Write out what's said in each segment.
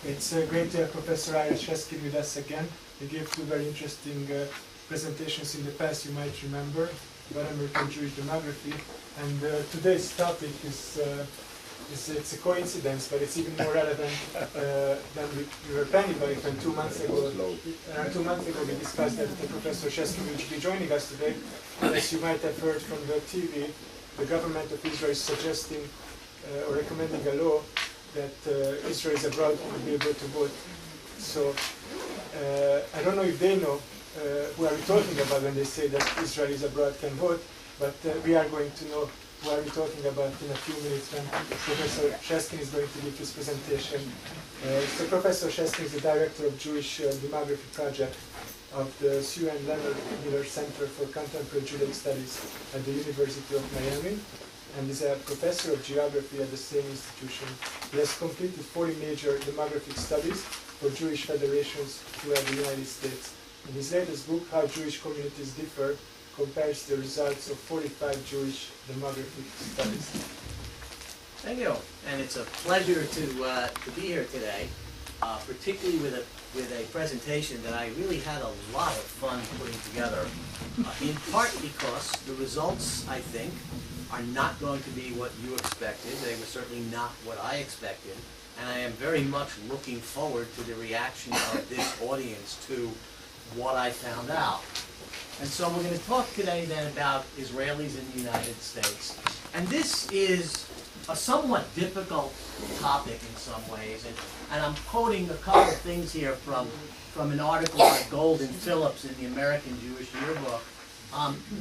It's great to have Professor Ira Sheskin with us again. He gave two very interesting presentations in the past, you might remember, about American Jewish demography. And today's topic is it's a coincidence, but it's even more relevant than we were planning about it. And 2 months ago, we discussed that Professor Sheskin will be joining us today. And as you might have heard from the TV, the government of Israel is suggesting or recommending a law that Israelis abroad will be able to vote. So I don't know if they know who are we talking about when they say that Israelis abroad can vote, but we are going to know who are we talking about in a few minutes when Professor Sheskin is going to give his presentation. So Professor Sheskin is the director of Jewish Demography Project of the Sue and Leonard Miller Center for Contemporary Judaic Studies at the University of Miami, and is a professor of geography at the same institution. He has completed 40 major demographic studies for Jewish federations throughout the United States. In his latest book, How Jewish Communities Differ, compares the results of 45 Jewish demographic studies. Thank you, and it's a pleasure to be here today, particularly with a presentation that I really had a lot of fun putting together, in part because the results, I think, are not going to be what you expected. They were certainly not what I expected, and I am very much looking forward to the reaction of this audience to what I found out. And so we're going to talk today then about Israelis in the United States. And this is a somewhat difficult topic in some ways, and I'm quoting a couple of things here from an article by Gold and Phillips in the American Jewish Yearbook.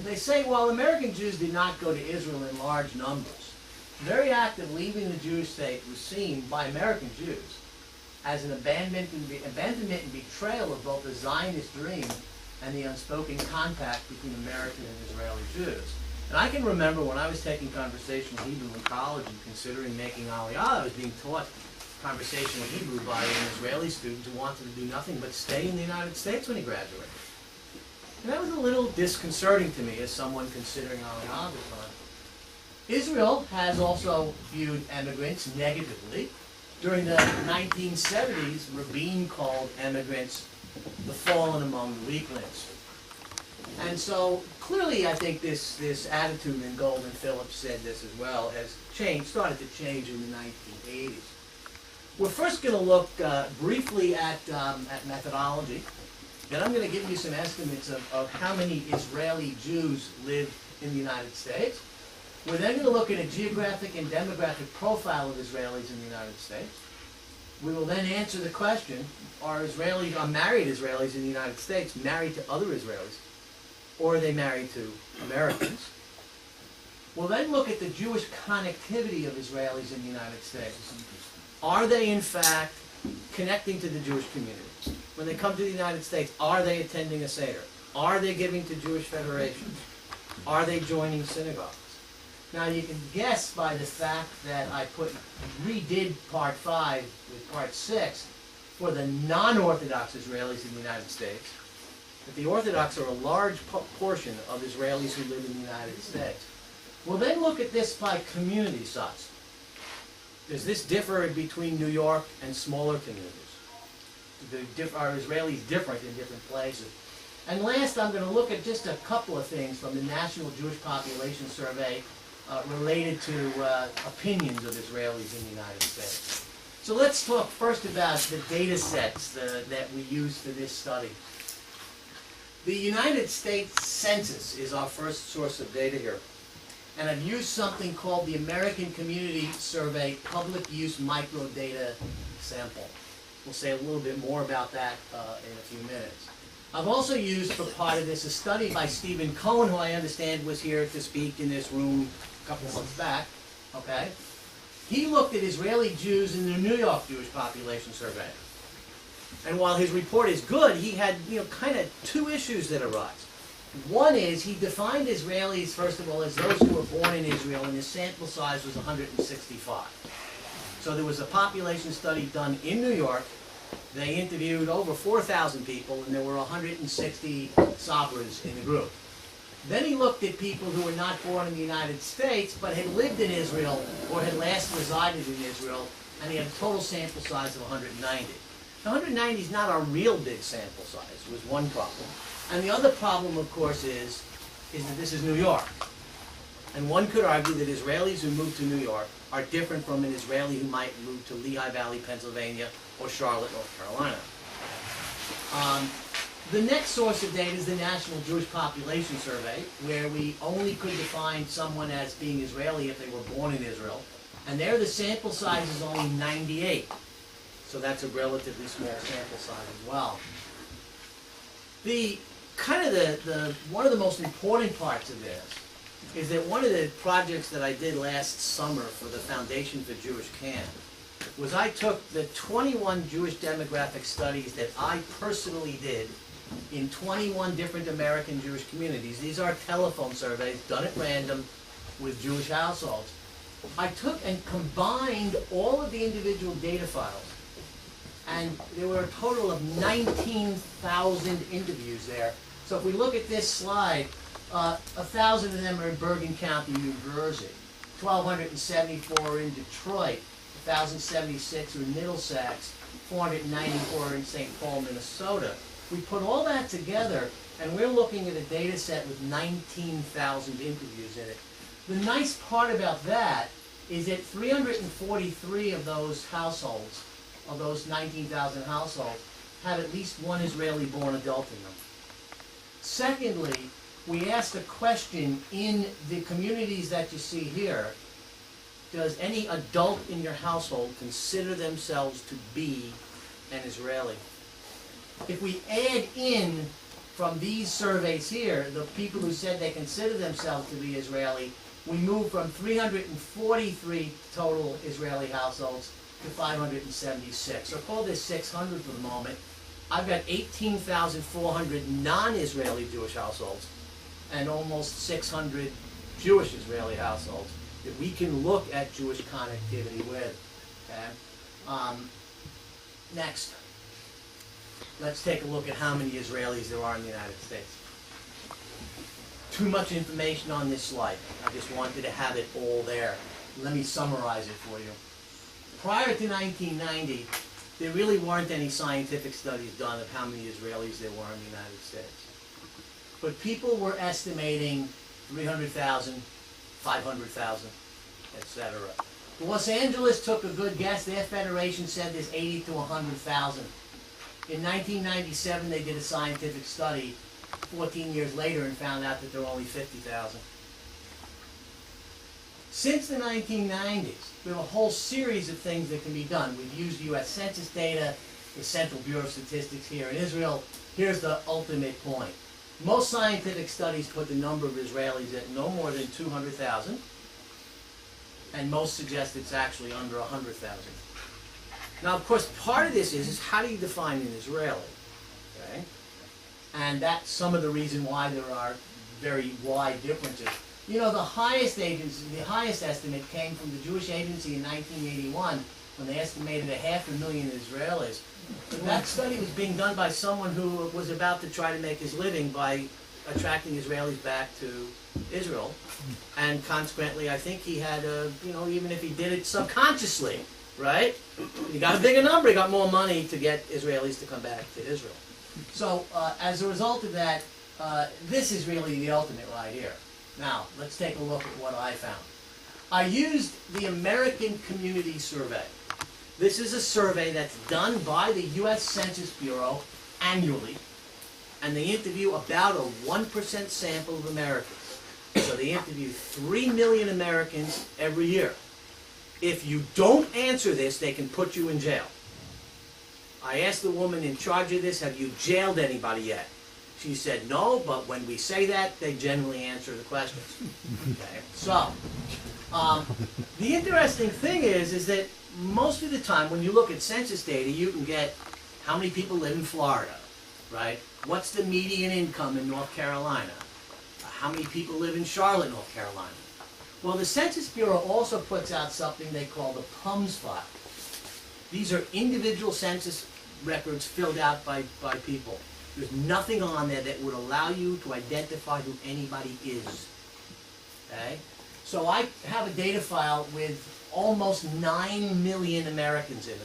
They say, while American Jews did not go to Israel in large numbers, very active leaving the Jewish state was seen by American Jews as an abandonment and betrayal of both the Zionist dream and the unspoken contact between American and Israeli Jews. And I can remember when I was taking conversational Hebrew in college and considering making Aliyah, I was being taught conversational Hebrew by an Israeli student who wanted to do nothing but stay in the United States when he graduated. And that was a little disconcerting to me as someone considering Aliyah at the time. Israel has also viewed immigrants negatively. During the 1970s, Rabin called immigrants the fallen among the weaklings. And so clearly I think this attitude, and Gold and Phillips said this as well, has started to change in the 1980s. We're first going to look briefly at methodology. Then I'm going to give you some estimates of how many Israeli Jews live in the United States. We're then going to look at a geographic and demographic profile of Israelis in the United States. We will then answer the question, are married Israelis in the United States married to other Israelis, or are they married to Americans? We'll then look at the Jewish connectivity of Israelis in the United States. Are they, in fact, connecting to the Jewish community? When they come to the United States, are they attending a Seder? Are they giving to Jewish federations? Are they joining synagogues? Now you can guess by the fact that I redid part 5 with part 6 for the non-Orthodox Israelis in the United States, that the Orthodox are a large portion of Israelis who live in the United States. We'll then look at this by community size. Does this differ between New York and smaller communities? Are Israelis different in different places? And last, I'm going to look at just a couple of things from the National Jewish Population Survey related to opinions of Israelis in the United States. So let's talk first about the data sets that we use for this study. The United States Census is our first source of data here. And I've used something called the American Community Survey Public Use Microdata Sample. We'll say a little bit more about that in a few minutes. I've also used for part of this a study by Stephen Cohen, who I understand was here to speak in this room a couple of months back. Okay, he looked at Israeli Jews in the New York Jewish Population Survey. And while his report is good, he had kind of two issues that arise. One is he defined Israelis, first of all, as those who were born in Israel, and his sample size was 165. So there was a population study done in New York. They interviewed over 4,000 people, and there were 160 Sabras in the group. Then he looked at people who were not born in the United States, but had lived in Israel or had last resided in Israel, and he had a total sample size of 190. Now, 190 is not a real big sample size, was one problem. And the other problem, of course, is that this is New York. And one could argue that Israelis who move to New York are different from an Israeli who might move to Lehigh Valley, Pennsylvania, or Charlotte, North Carolina. The next source of data is the National Jewish Population Survey, where we only could define someone as being Israeli if they were born in Israel. And there the sample size is only 98. So that's a relatively small sample size as well. One of the most important parts of this is that one of the projects that I did last summer for the Foundation for Jewish Can was I took the 21 Jewish demographic studies that I personally did in 21 different American Jewish communities. These are telephone surveys done at random with Jewish households. I took and combined all of the individual data files, and there were a total of 19,000 interviews there. So if we look at this slide, 1,000 of them are in Bergen County, New Jersey, 1,274 are in Detroit, 1,076 are in Middlesex, 494 are in St. Paul, Minnesota. We put all that together, and we're looking at a data set with 19,000 interviews in it. The nice part about that is that 343 of those households, of those 19,000 households, have at least one Israeli-born adult in them. Secondly, we asked a question in the communities that you see here: does any adult in your household consider themselves to be an Israeli? If we add in from these surveys here the people who said they consider themselves to be Israeli, we move from 343 total Israeli households to 576. So call this 600 for the moment. I've got 18,400 non-Israeli Jewish households and almost 600 Jewish Israeli households that we can look at Jewish connectivity with. Okay? Next, let's take a look at how many Israelis there are in the United States. Too much information on this slide. I just wanted to have it all there. Let me summarize it for you. Prior to 1990, there really weren't any scientific studies done of how many Israelis there were in the United States. But people were estimating 300,000, 500,000, etc. Los Angeles took a good guess. Their federation said there's 80 to 100,000. In 1997, they did a scientific study 14 years later and found out that there were only 50,000. Since the 1990s, there are a whole series of things that can be done. We've used U.S. Census data, the Central Bureau of Statistics here in Israel. Here's the ultimate point. Most scientific studies put the number of Israelis at no more than 200,000, and most suggest it's actually under 100,000. Now, of course, part of this is how do you define an Israeli? Okay? And that's some of the reason why there are very wide differences. You know, the highest estimate came from the Jewish Agency in 1981 when they estimated 500,000 Israelis. That study was being done by someone who was about to try to make his living by attracting Israelis back to Israel. And consequently, I think he had, even if he did it subconsciously, right? He got a bigger number, he got more money to get Israelis to come back to Israel. So as a result of that, this is really the ultimate right here. Now, let's take a look at what I found. I used the American Community Survey. This is a survey that's done by the U.S. Census Bureau annually, and they interview about a 1% sample of Americans. So they interview 3 million Americans every year. If you don't answer this, they can put you in jail. I asked the woman in charge of this, have you jailed anybody yet? She said no, but when we say that, they generally answer the questions. Okay? So, the interesting thing is that most of the time when you look at census data, you can get how many people live in Florida, right? What's the median income in North Carolina? How many people live in Charlotte, North Carolina? Well, the Census Bureau also puts out something they call the PUMS file. These are individual census records filled out by people. There's nothing on there that would allow you to identify who anybody is. Okay? So I have a data file with almost 9 million Americans in it.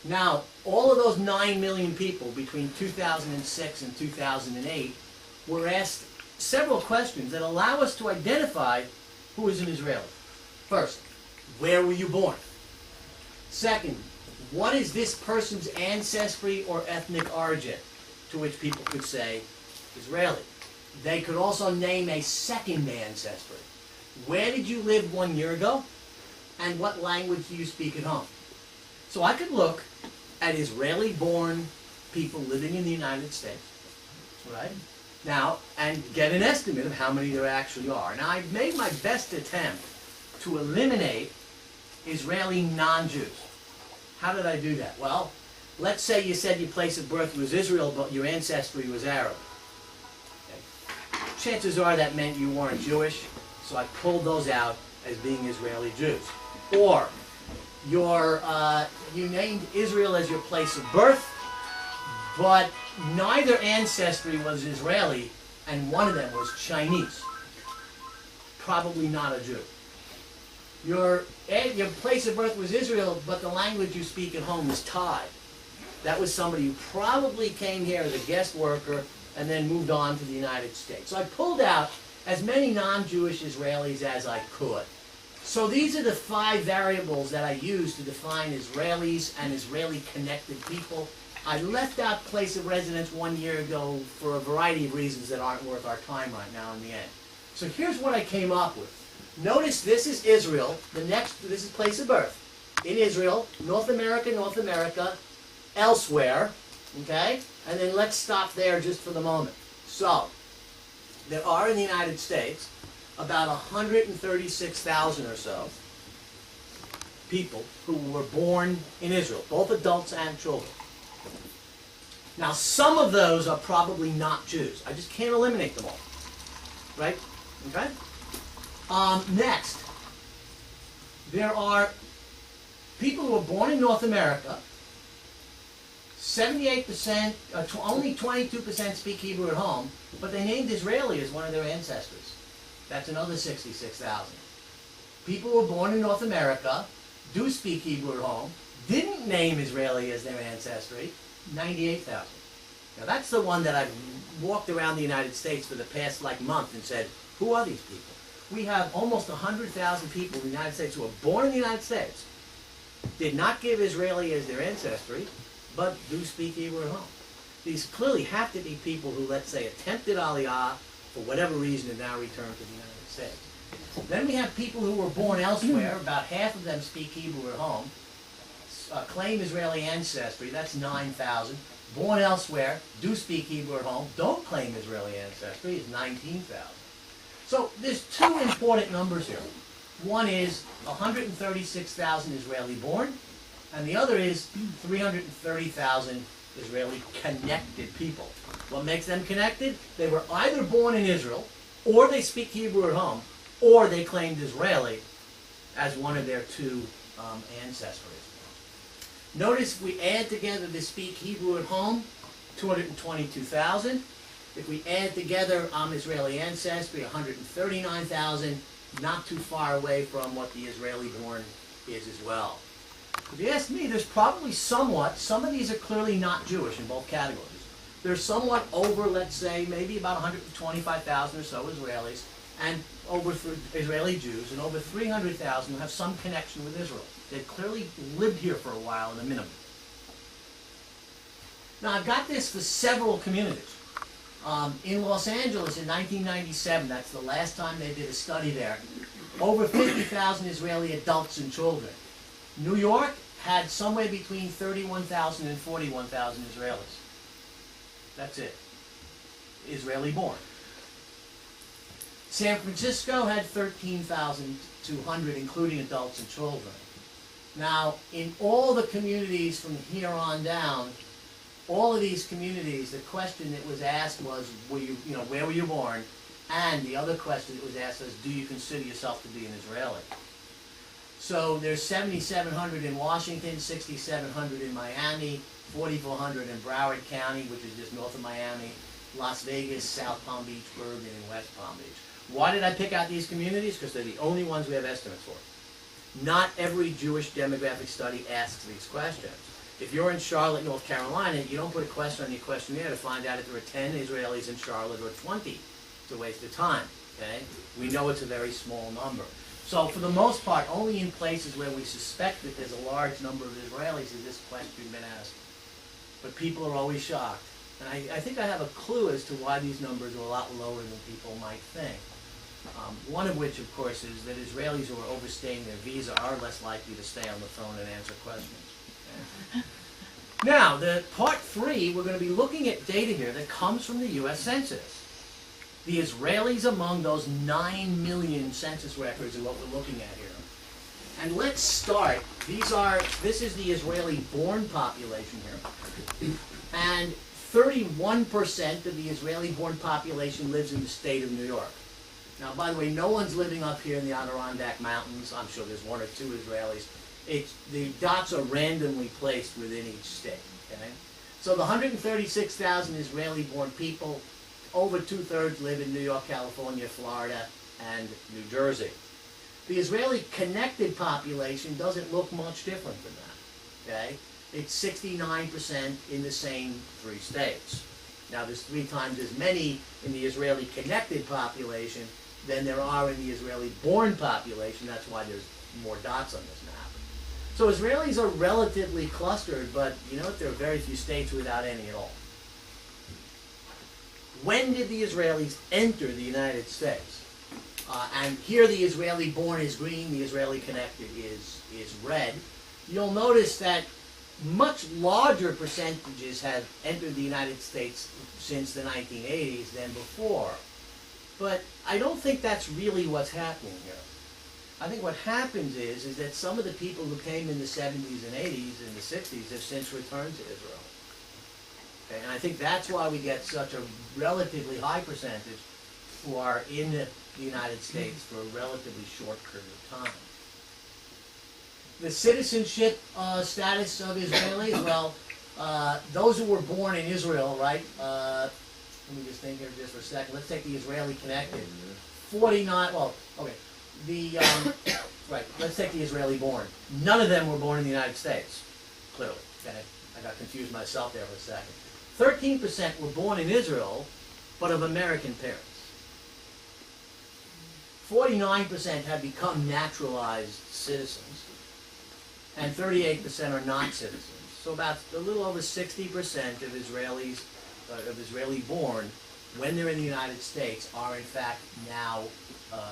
Now, all of those 9 million people between 2006 and 2008 were asked several questions that allow us to identify who is an Israeli. First, where were you born? Second, what is this person's ancestry or ethnic origin? To which people could say Israeli. They could also name a second ancestry. Where did you live 1 year ago? And what language do you speak at home? So I could look at Israeli-born people living in the United States, right? Now, and get an estimate of how many there actually are. Now, I've made my best attempt to eliminate Israeli non-Jews. How did I do that? Well, let's say you said your place of birth was Israel, but your ancestry was Arab. Okay. Chances are that meant you weren't Jewish, so I pulled those out as being Israeli Jews. Or, you named Israel as your place of birth, but neither ancestry was Israeli, and one of them was Chinese. Probably not a Jew. Your place of birth was Israel, but the language you speak at home is Thai. That was somebody who probably came here as a guest worker and then moved on to the United States. So I pulled out as many non-Jewish Israelis as I could. So these are the 5 variables that I use to define Israelis and Israeli-connected people. I left out place of residence 1 year ago for a variety of reasons that aren't worth our time right now in the end. So here's what I came up with. Notice this is Israel. This is place of birth. In Israel, North America, elsewhere, okay? And then let's stop there just for the moment. So, there are in the United States about 136,000 or so people who were born in Israel, both adults and children. Now, some of those are probably not Jews. I just can't eliminate them all, right? Okay? Next, there are people who were born in North America. 78%, only 22% speak Hebrew at home, but they named Israeli as one of their ancestors. That's another 66,000. People who were born in North America, do speak Hebrew at home, didn't name Israeli as their ancestry, 98,000. Now that's the one that I've walked around the United States for the past month and said, who are these people? We have almost 100,000 people in the United States who were born in the United States, did not give Israeli as their ancestry, but do speak Hebrew at home. These clearly have to be people who, let's say, attempted Aliyah for whatever reason and now returned to the United States. Then we have people who were born elsewhere. About half of them speak Hebrew at home, claim Israeli ancestry. That's 9,000. Born elsewhere, do speak Hebrew at home, don't claim Israeli ancestry, is 19,000. So there's 2 important numbers here. One is 136,000 Israeli born, and the other is 330,000 Israeli connected people. What makes them connected? They were either born in Israel, or they speak Hebrew at home, or they claimed Israeli as one of their 2 ancestries. Notice if we add together the speak Hebrew at home, 222,000. If we add together Israeli ancestry, 139,000, not too far away from what the Israeli born is as well. If you ask me, there's probably some of these are clearly not Jewish in both categories. There's somewhat over, let's say, maybe about 125,000 or so Israelis, and over Israeli Jews, and over 300,000 who have some connection with Israel. They've clearly lived here for a while in a minimum. Now, I've got this for several communities. In Los Angeles in 1997, that's the last time they did a study there, over 50,000 Israeli adults and children. New York had somewhere between 31,000 and 41,000 Israelis. That's it. Israeli born. San Francisco had 13,200, including adults and children. Now, in all the communities from here on down, all of these communities, the question that was asked was, where were you born? And the other question that was asked was, do you consider yourself to be an Israeli? So there's 7,700 in Washington, 6,700 in Miami, 4,400 in Broward County, which is just north of Miami, Las Vegas, South Palm Beach, Bergen, and West Palm Beach. Why did I pick out these communities? Because they're the only ones we have estimates for. Not every Jewish demographic study asks these questions. If you're in Charlotte, North Carolina, you don't put a question on your questionnaire to find out if there are 10 Israelis in Charlotte or 20. It's a waste of time, okay? We know it's a very small number. So for the most part, only in places where we suspect that there's a large number of Israelis has this question been asked. But people are always shocked. And I think I have a clue as to why these numbers are a lot lower than people might think. One of which, of course, is that Israelis who are overstaying their visa are less likely to stay on the phone and answer questions. Okay? Now, the part 3, we're going to be looking at data here that comes from the U.S. Census. The Israelis among those 9 million census records are what we're looking at here. And let's start. This is the Israeli-born population here. And 31% of the Israeli-born population lives in the state of New York. Now, by the way, no one's living up here in the Adirondack Mountains. I'm sure there's 1 or 2 Israelis. The dots are randomly placed within each state. Okay? So the 136,000 Israeli-born people, over 2/3 live in New York, California, Florida, and New Jersey. The Israeli-connected population doesn't look much different than that. Okay? It's 69% in the same 3 states. Now, there's 3 times as many in the Israeli-connected population than there are in the Israeli-born population. That's why there's more dots on this map. So Israelis are relatively clustered, but you know what? There are very few states without any at all. When did the Israelis enter the United States? And here the Israeli-born is green, the Israeli-connected is red. You'll notice that much larger percentages have entered the United States since the 1980s than before. But I don't think that's really what's happening here. I think what happens is that some of the people who came in the 70s and 80s and the 60s have since returned to Israel. Okay, and I think that's why we get such a relatively high percentage who are in the United States for a relatively short period of time. The citizenship status of Israelis, well, those who were born in Israel, right? Let me just think here just for a second. Let's take the Israeli connected. 49, well, okay. Right, let's take the Israeli born. None of them were born in the United States, clearly. Okay? I got confused myself there for a second. 13% were born in Israel, but of American parents. 49% have become naturalized citizens, and 38% are not citizens. So about a little over 60% of Israelis, Israeli-born, when they're in the United States, are in fact now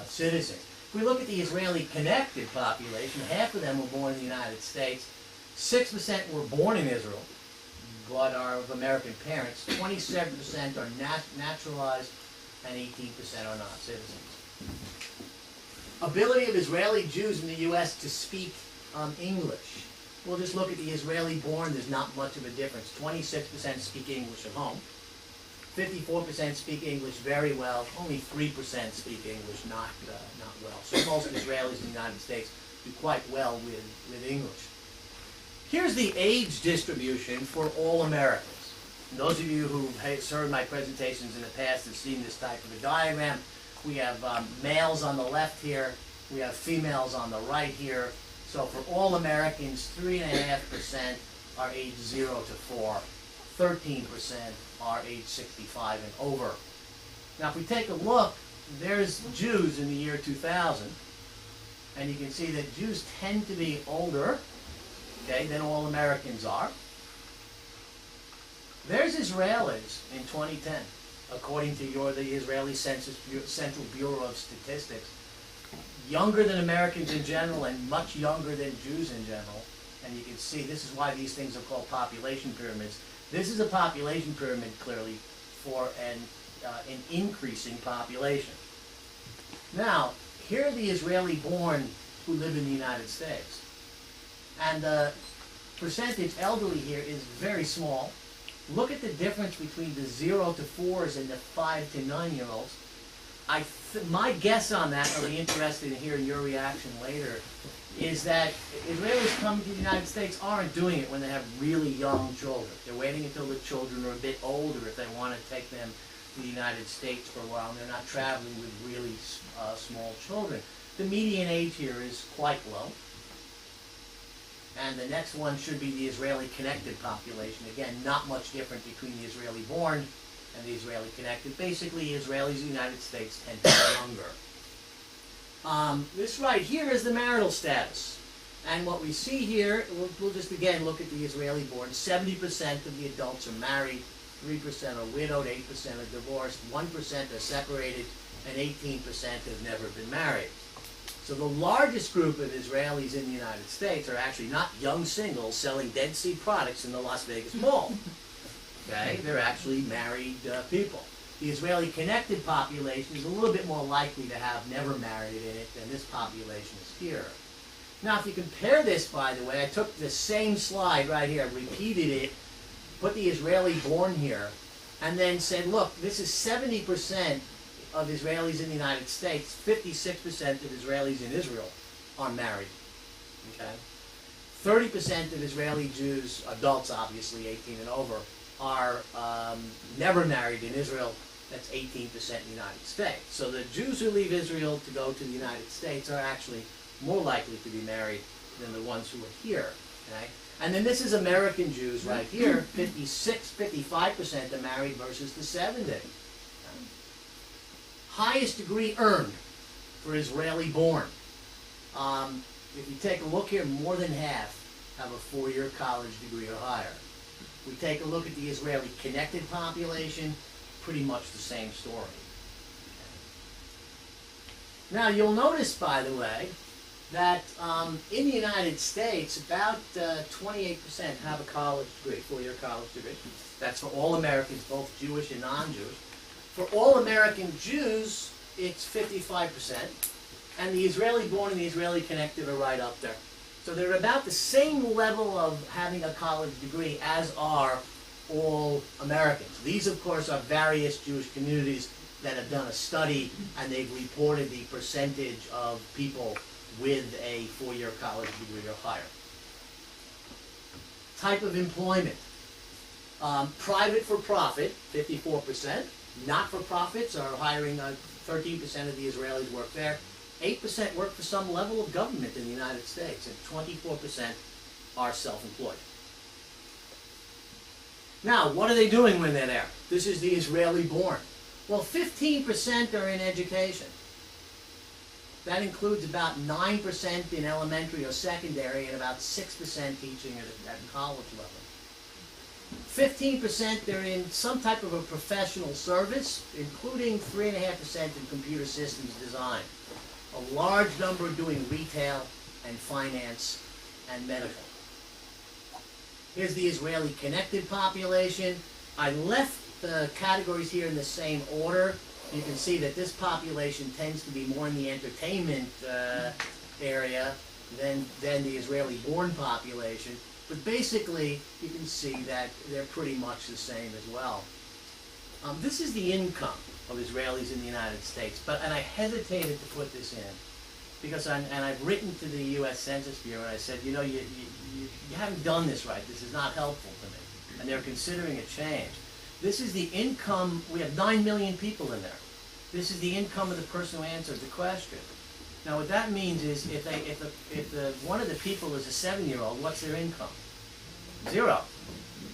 citizens. If we look at the Israeli-connected population, half of them were born in the United States. 6% were born in Israel, but are of American parents. 27% are naturalized, and 18% are not citizens. Ability of Israeli Jews in the U.S. to speak English. We'll just look at the Israeli-born. There's not much of a difference. 26% speak English at home. 54% speak English very well. Only 3% speak English not well. So most Israelis in the United States do quite well with English. Here's the age distribution for all Americans. And those of you who've heard my presentations in the past have seen this type of a diagram. We have males on the left here. We have females on the right here. So for all Americans, 3.5% are age 0 to 4. 13% are age 65 and over. Now if we take a look, there's Jews in the year 2000. And you can see that Jews tend to be older, okay, than all Americans are. There's Israelis in 2010, according to the Israeli Central Bureau of Statistics. Younger than Americans in general and much younger than Jews in general. And you can see this is why these things are called population pyramids. This is a population pyramid, clearly, for an increasing population. Now, here are the Israeli-born who live in the United States. And the percentage elderly here is very small. Look at the difference between the 0 to 4s and the 5 to 9-year-olds. My guess on that, I'll be interested in hearing your reaction later, is that Israelis coming to the United States aren't doing it when they have really young children. They're waiting until the children are a bit older if they want to take them to the United States for a while, and they're not traveling with really small children. The median age here is quite low. And the next one should be the Israeli connected population. Again, not much different between the Israeli born and the Israeli connected. Basically, Israelis in the United States tend to be younger. This right here is the marital status. And what we see here, we'll just again look at the Israeli born. 70% of the adults are married, 3% are widowed, 8% are divorced, 1% are separated, and 18% have never been married. So the largest group of Israelis in the United States are actually not young singles selling Dead Sea products in the Las Vegas Mall. Okay, they're actually married people. The Israeli connected population is a little bit more likely to have never married in it than this population is here. Now, if you compare this, by the way, I took the same slide right here, repeated it, put the Israeli born here, and then said, look, this is 70% of Israelis in the United States, 56% of Israelis in Israel are married. Okay? 30% of Israeli Jews, adults obviously, 18 and over, are never married in Israel. That's 18% in the United States. So the Jews who leave Israel to go to the United States are actually more likely to be married than the ones who are here. Okay? And then this is American Jews right here, 55% are married versus the 70. Highest degree earned for Israeli born. If you take a look here, more than half have a 4-year college degree or higher. We take a look at the Israeli connected population, pretty much the same story. Now you'll notice, by the way, that in the United States, about 28% have a college degree, 4-year college degree. That's for all Americans, both Jewish and non-Jewish. For all American Jews, it's 55%, and the Israeli born and the Israeli connected are right up there. So they're about the same level of having a college degree as are all Americans. These, of course, are various Jewish communities that have done a study, and they've reported the percentage of people with a 4-year college degree or higher. Type of employment. Private for profit, 54%. Not-for-profits are hiring 13% of the Israelis work there. 8% work for some level of government in the United States, and 24% are self-employed. Now, what are they doing when they're there? This is the Israeli born. Well, 15% are in education. That includes about 9% in elementary or secondary and about 6% teaching at college level. 15% they're in some type of a professional service, including 3.5% in computer systems design. A large number doing retail and finance and medical. Here's the Israeli connected population. I left the categories here in the same order. You can see that this population tends to be more in the entertainment area than the Israeli born population. But basically, you can see that they're pretty much the same as well. This is the income of Israelis in the United States, and I hesitated to put this in because I've written to the U.S. Census Bureau and I said, you know, you haven't done this right. This is not helpful to me, and they're considering a change. This is the income. We have 9 million people in there. This is the income of the person who answered the question. Now, what that means is if one of the people is a 7-year-old, what's their income? 0.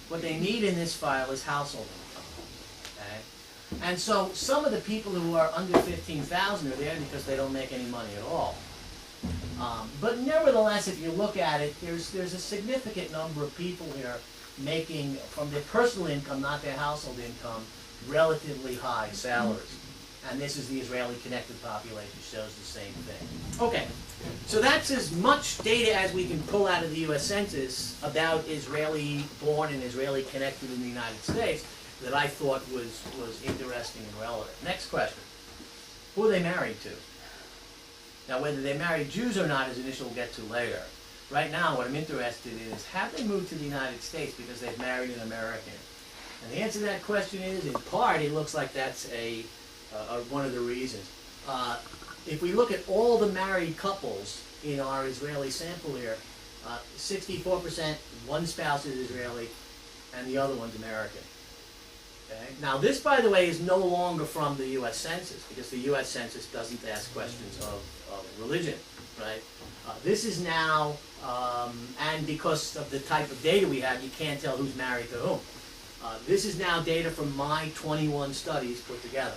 What they need in this file is household income. Okay? And so some of the people who are under 15,000 are there because they don't make any money at all. But nevertheless, if you look at it, there's a significant number of people here making, from their personal income, not their household income, relatively high salaries. And this is the Israeli connected population, shows the same thing. Okay, so that's as much data as we can pull out of the U.S. Census about Israeli born and Israeli connected in the United States that I thought was interesting and relevant. Next question. Who are they married to? Now, whether they married Jews or not is an issue we'll get to later. Right now, what I'm interested in is, have they moved to the United States because they've married an American? And the answer to that question is, in part, it looks like that's one of the reasons. If we look at all the married couples in our Israeli sample here, 64%, one spouse is Israeli, and the other one's American. Okay? Now this, by the way, is no longer from the U.S. Census, because the U.S. Census doesn't ask questions of religion, right? This is now, and because of the type of data we have, you can't tell who's married to whom. This is now data from my 21 studies put together.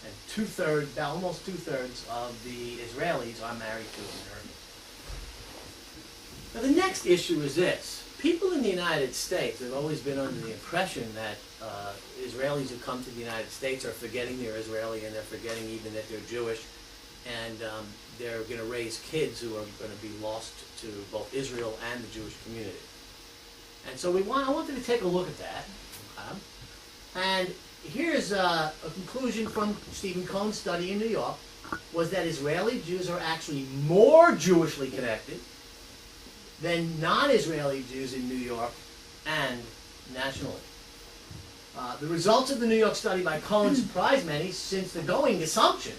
And two-thirds, almost two-thirds of the Israelis are married to Americans. Now the next issue is this. People in the United States have always been under the impression that Israelis who come to the United States are forgetting they're Israeli, and they're forgetting even that they're Jewish, and they're going to raise kids who are going to be lost to both Israel and the Jewish community. And so I wanted to take a look at that. Okay? And here's a conclusion from Stephen Cohn's study in New York, was that Israeli Jews are actually more Jewishly connected than non-Israeli Jews in New York and nationally. The results of the New York study by Cohn surprised many, since the going assumption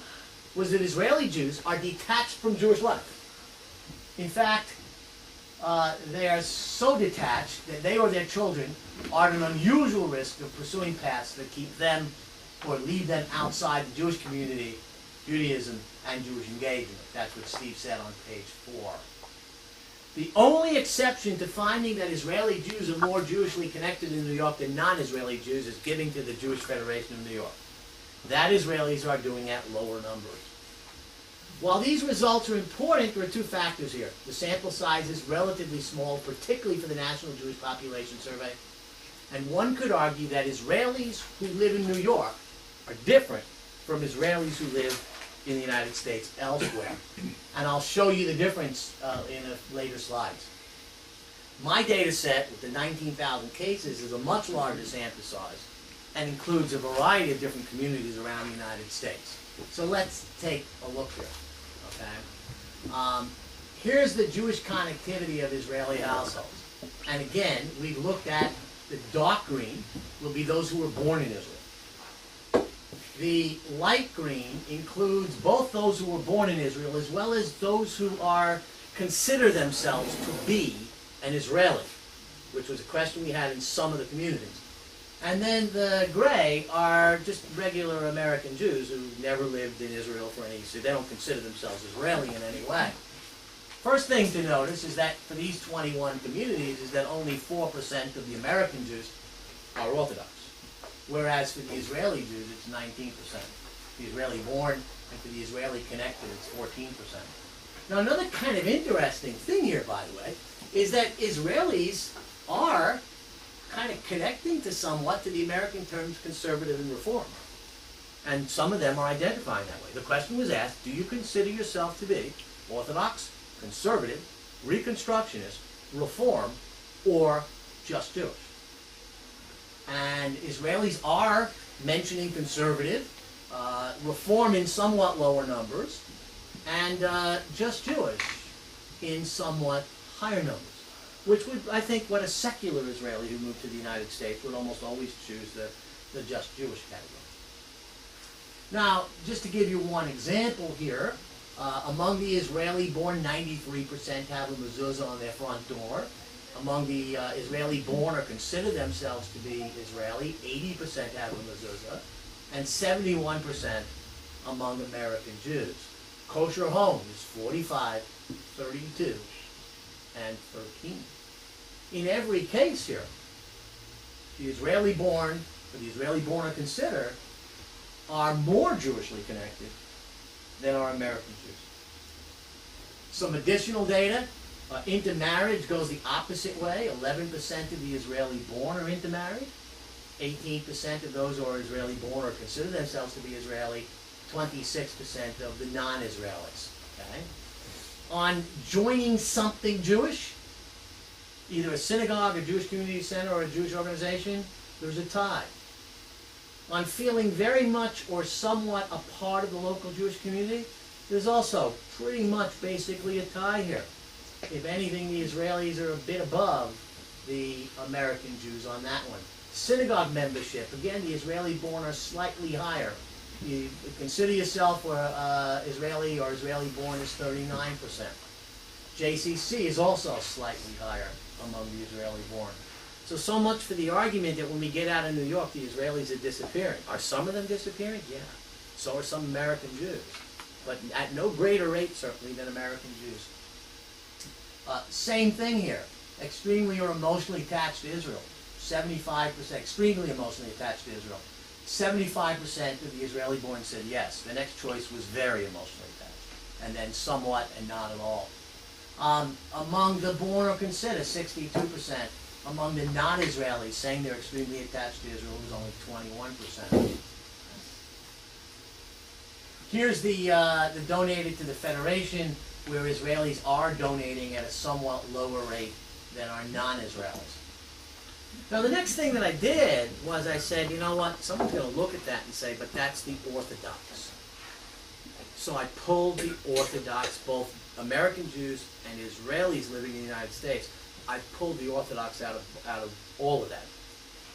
was that Israeli Jews are detached from Jewish life. In fact, they are so detached that they or their children are at an unusual risk of pursuing paths that keep them or leave them outside the Jewish community, Judaism, and Jewish engagement. That's what Steve said on page 4. The only exception to finding that Israeli Jews are more Jewishly connected in New York than non-Israeli Jews is giving to the Jewish Federation of New York. That Israelis are doing at lower numbers. While these results are important, there are two factors here. The sample size is relatively small, particularly for the National Jewish Population Survey. And one could argue that Israelis who live in New York are different from Israelis who live in the United States elsewhere. And I'll show you the difference in a later slides. My data set with the 19,000 cases is a much larger sample size and includes a variety of different communities around the United States. So let's take a look here. Okay? Here's the Jewish connectivity of Israeli households. And again, we've looked at the dark green will be those who were born in Israel. The light green includes both those who were born in Israel as well as those who consider themselves to be an Israeli, which was a question we had in some of the communities. And then the gray are just regular American Jews who never lived in Israel for any, so they don't consider themselves Israeli in any way. First thing to notice is that for these 21 communities is that only 4% of the American Jews are Orthodox, whereas for the Israeli Jews it's 19%. The Israeli born, and for the Israeli connected it's 14%. Now another kind of interesting thing here, by the way, is that Israelis are kind of connecting to somewhat to the American terms conservative and reform. And some of them are identifying that way. The question was asked, do you consider yourself to be Orthodox, conservative, Reconstructionist, reform, or just Jewish? And Israelis are mentioning conservative, reform in somewhat lower numbers, and just Jewish in somewhat higher numbers. Which would, I think, what a secular Israeli who moved to the United States would almost always choose the just Jewish category. Now, just to give you one example here, among the Israeli-born, 93% have a mezuzah on their front door. Among the Israeli-born or consider themselves to be Israeli, 80% have a mezuzah, and 71% among American Jews. Kosher home is 45, 32, and 13. In every case here, the Israeli-born, or the Israeli-born or consider, are more Jewishly connected than are American Jews. Some additional data, intermarriage goes the opposite way. 11% of the Israeli-born are intermarried. 18% of those who are Israeli-born or consider themselves to be Israeli. 26% of the non-Israelis. Okay? On joining something Jewish, either a synagogue, a Jewish community center, or a Jewish organization, there's a tie. On feeling very much or somewhat a part of the local Jewish community, there's also pretty much basically a tie here. If anything, the Israelis are a bit above the American Jews on that one. Synagogue membership, again, the Israeli-born are slightly higher. You consider yourself Israeli or Israeli-born is 39%. JCC is also slightly higher among the Israeli-born. So much for the argument that when we get out of New York, the Israelis are disappearing. Are some of them disappearing? Yeah. So are some American Jews. But at no greater rate, certainly, than American Jews. Same thing here. Extremely or emotionally attached to Israel. 75%, extremely emotionally attached to Israel. 75% of the Israeli-born said yes. The next choice was very emotionally attached. And then somewhat and not at all. Among the born or consider, 62%. Among the non-Israelis saying they're extremely attached to Israel, it was only 21%. Here's the donated to the Federation, where Israelis are donating at a somewhat lower rate than our non-Israelis. Now the next thing that I did was I said, you know what, someone's going to look at that and say, but that's the Orthodox. So I pulled the Orthodox, both American Jews and Israelis living in the United States. I pulled the Orthodox out of all of that.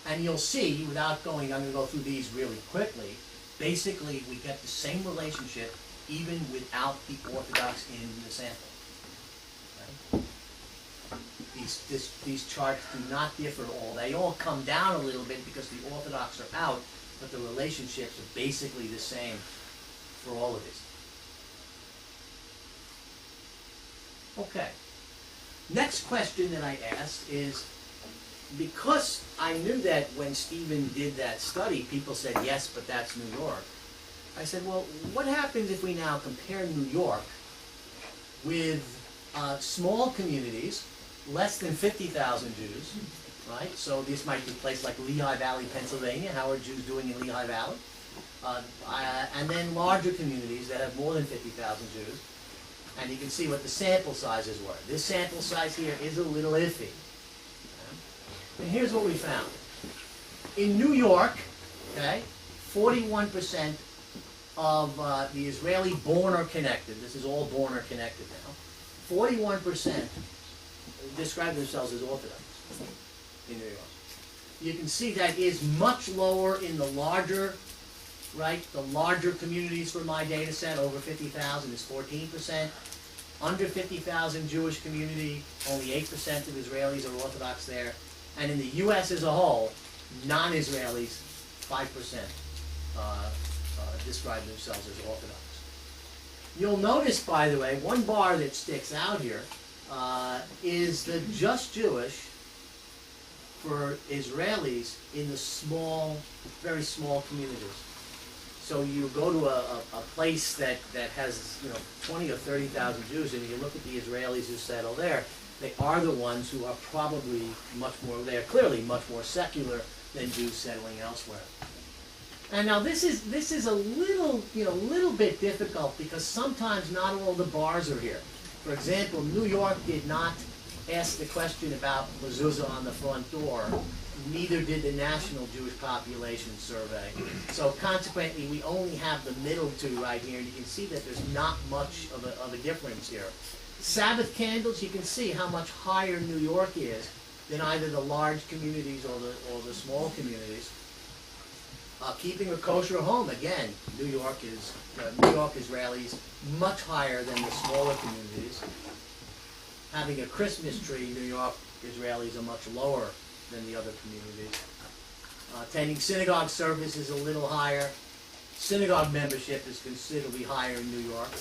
And you'll see, without going, I'm going to go through these really quickly, basically we get the same relationship even without the Orthodox in the sample. Okay? These charts do not differ at all. They all come down a little bit because the Orthodox are out, but the relationships are basically the same for all of these. Okay. Next question that I asked is, because I knew that when Stephen did that study, people said, yes, but that's New York. I said, well, what happens if we now compare New York with small communities, less than 50,000 Jews, right? So this might be a place like Lehigh Valley, Pennsylvania. How are Jews doing in Lehigh Valley? And then larger communities that have more than 50,000 Jews. And you can see what the sample sizes were. This sample size here is a little iffy. Okay? And here's what we found. In New York, okay, 41% of the Israeli born or connected, this is all born or connected now, 41% describe themselves as Orthodox in New York. You can see that is much lower in the larger, right, the larger communities for my data set, over 50,000 is 14%. Under 50,000 Jewish community, only 8% of Israelis are Orthodox there. And in the U.S. as a whole, non-Israelis, 5% describe themselves as Orthodox. You'll notice, by the way, one bar that sticks out here is the just Jewish for Israelis in the small, very small communities. So you go to a place that has 20 or 30,000 Jews, and you look at the Israelis who settle there. They are the ones who are probably much more. They are clearly much more secular than Jews settling elsewhere. And now this is a little bit difficult because sometimes not all the bars are here. For example, New York did not ask the question about mezuzah on the front door. Neither did the National Jewish Population Survey. So consequently, we only have the middle two right here, and you can see that there's not much of a difference here. Sabbath candles, you can see how much higher New York is than either the large communities or the small communities. Keeping a kosher home, again, New York Israelis much higher than the smaller communities. Having a Christmas tree, New York Israelis are much lower than the other communities. Attending synagogue service is a little higher. Synagogue membership is considerably higher in New York,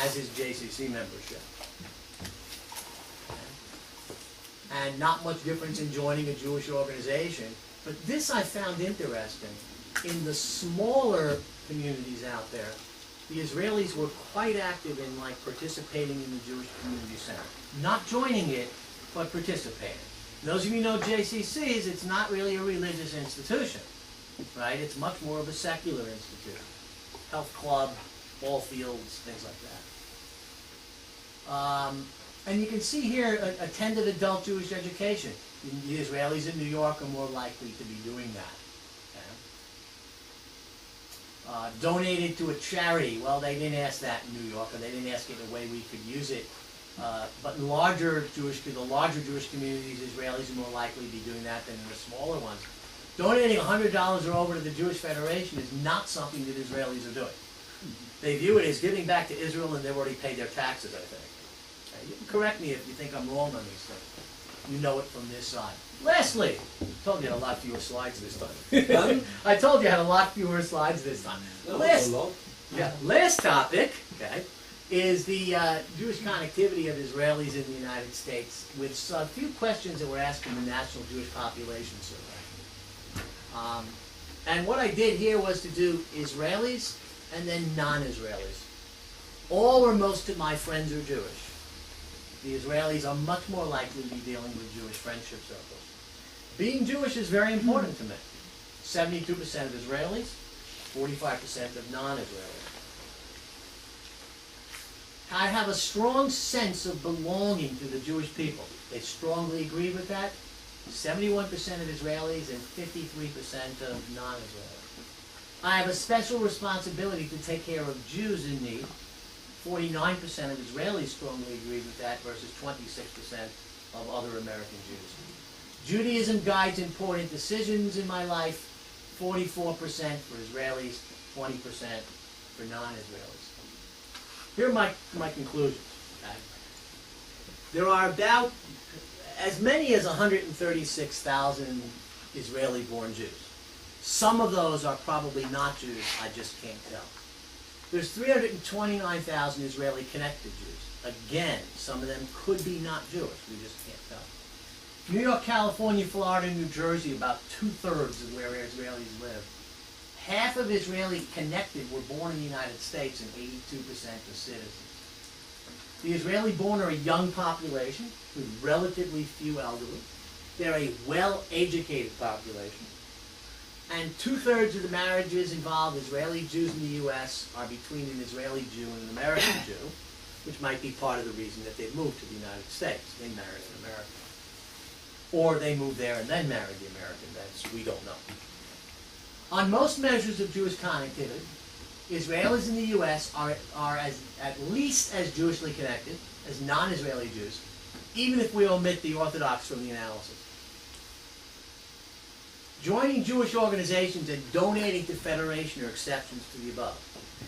as is JCC membership. And not much difference in joining a Jewish organization. But this I found interesting. In the smaller communities out there, the Israelis were quite active in participating in the Jewish Community Center. Not joining it, but participating. Those of you who know JCCs, it's not really a religious institution, right? It's much more of a secular institution. Health club, ball fields, things like that. And you can see here, attended adult Jewish education. The Israelis in New York are more likely to be doing that. Okay? Donated to a charity. Well, they didn't ask that in New York, or they didn't ask it in a way we could use it. But in the larger Jewish communities, Israelis are more likely to be doing that than in the smaller ones. Donating $100 or over to the Jewish Federation is not something that Israelis are doing. They view it as giving back to Israel, and they've already paid their taxes, I think. You can correct me if you think I'm wrong on these things. you know it from this side. Lastly, I told you I had a lot fewer slides this time. I told you I had a lot fewer slides this time. Last topic, okay, is the Jewish connectivity of Israelis in the United States, with a few questions that were asked in the National Jewish Population Survey. And what I did here was to do Israelis and then non-Israelis. All or most of my friends are Jewish. The Israelis are much more likely to be dealing with Jewish friendship circles. Being Jewish is very important to me. 72% of Israelis, 45% of non-Israelis. I have a strong sense of belonging to the Jewish people. They strongly agree with that. 71% of Israelis and 53% of non-Israelis. I have a special responsibility to take care of Jews in need. 49% of Israelis strongly agree with that versus 26% of other American Jews. Judaism guides important decisions in my life. 44% for Israelis, 20% for non-Israelis. Here are my conclusions. Okay? There are about as many as 136,000 Israeli-born Jews. Some of those are probably not Jews, I just can't tell. There's 329,000 Israeli-connected Jews. Again, some of them could be not Jewish, we just can't tell. New York, California, Florida, New Jersey, about 2/3 of where Israelis live. Half of Israeli connected were born in the United States and 82% are citizens. The Israeli-born are a young population with relatively few elderly. They're a well-educated population. And 2/3 of the marriages involve Israeli Jews in the U.S. are between an Israeli Jew and an American Jew, which might be part of the reason that they moved to the United States. They married an American. Or they moved there and then married the American. We don't know. On most measures of Jewish connectivity, Israelis in the U.S. are at least as Jewishly connected as non-Israeli Jews, even if we omit the Orthodox from the analysis. Joining Jewish organizations and donating to Federation are exceptions to the above.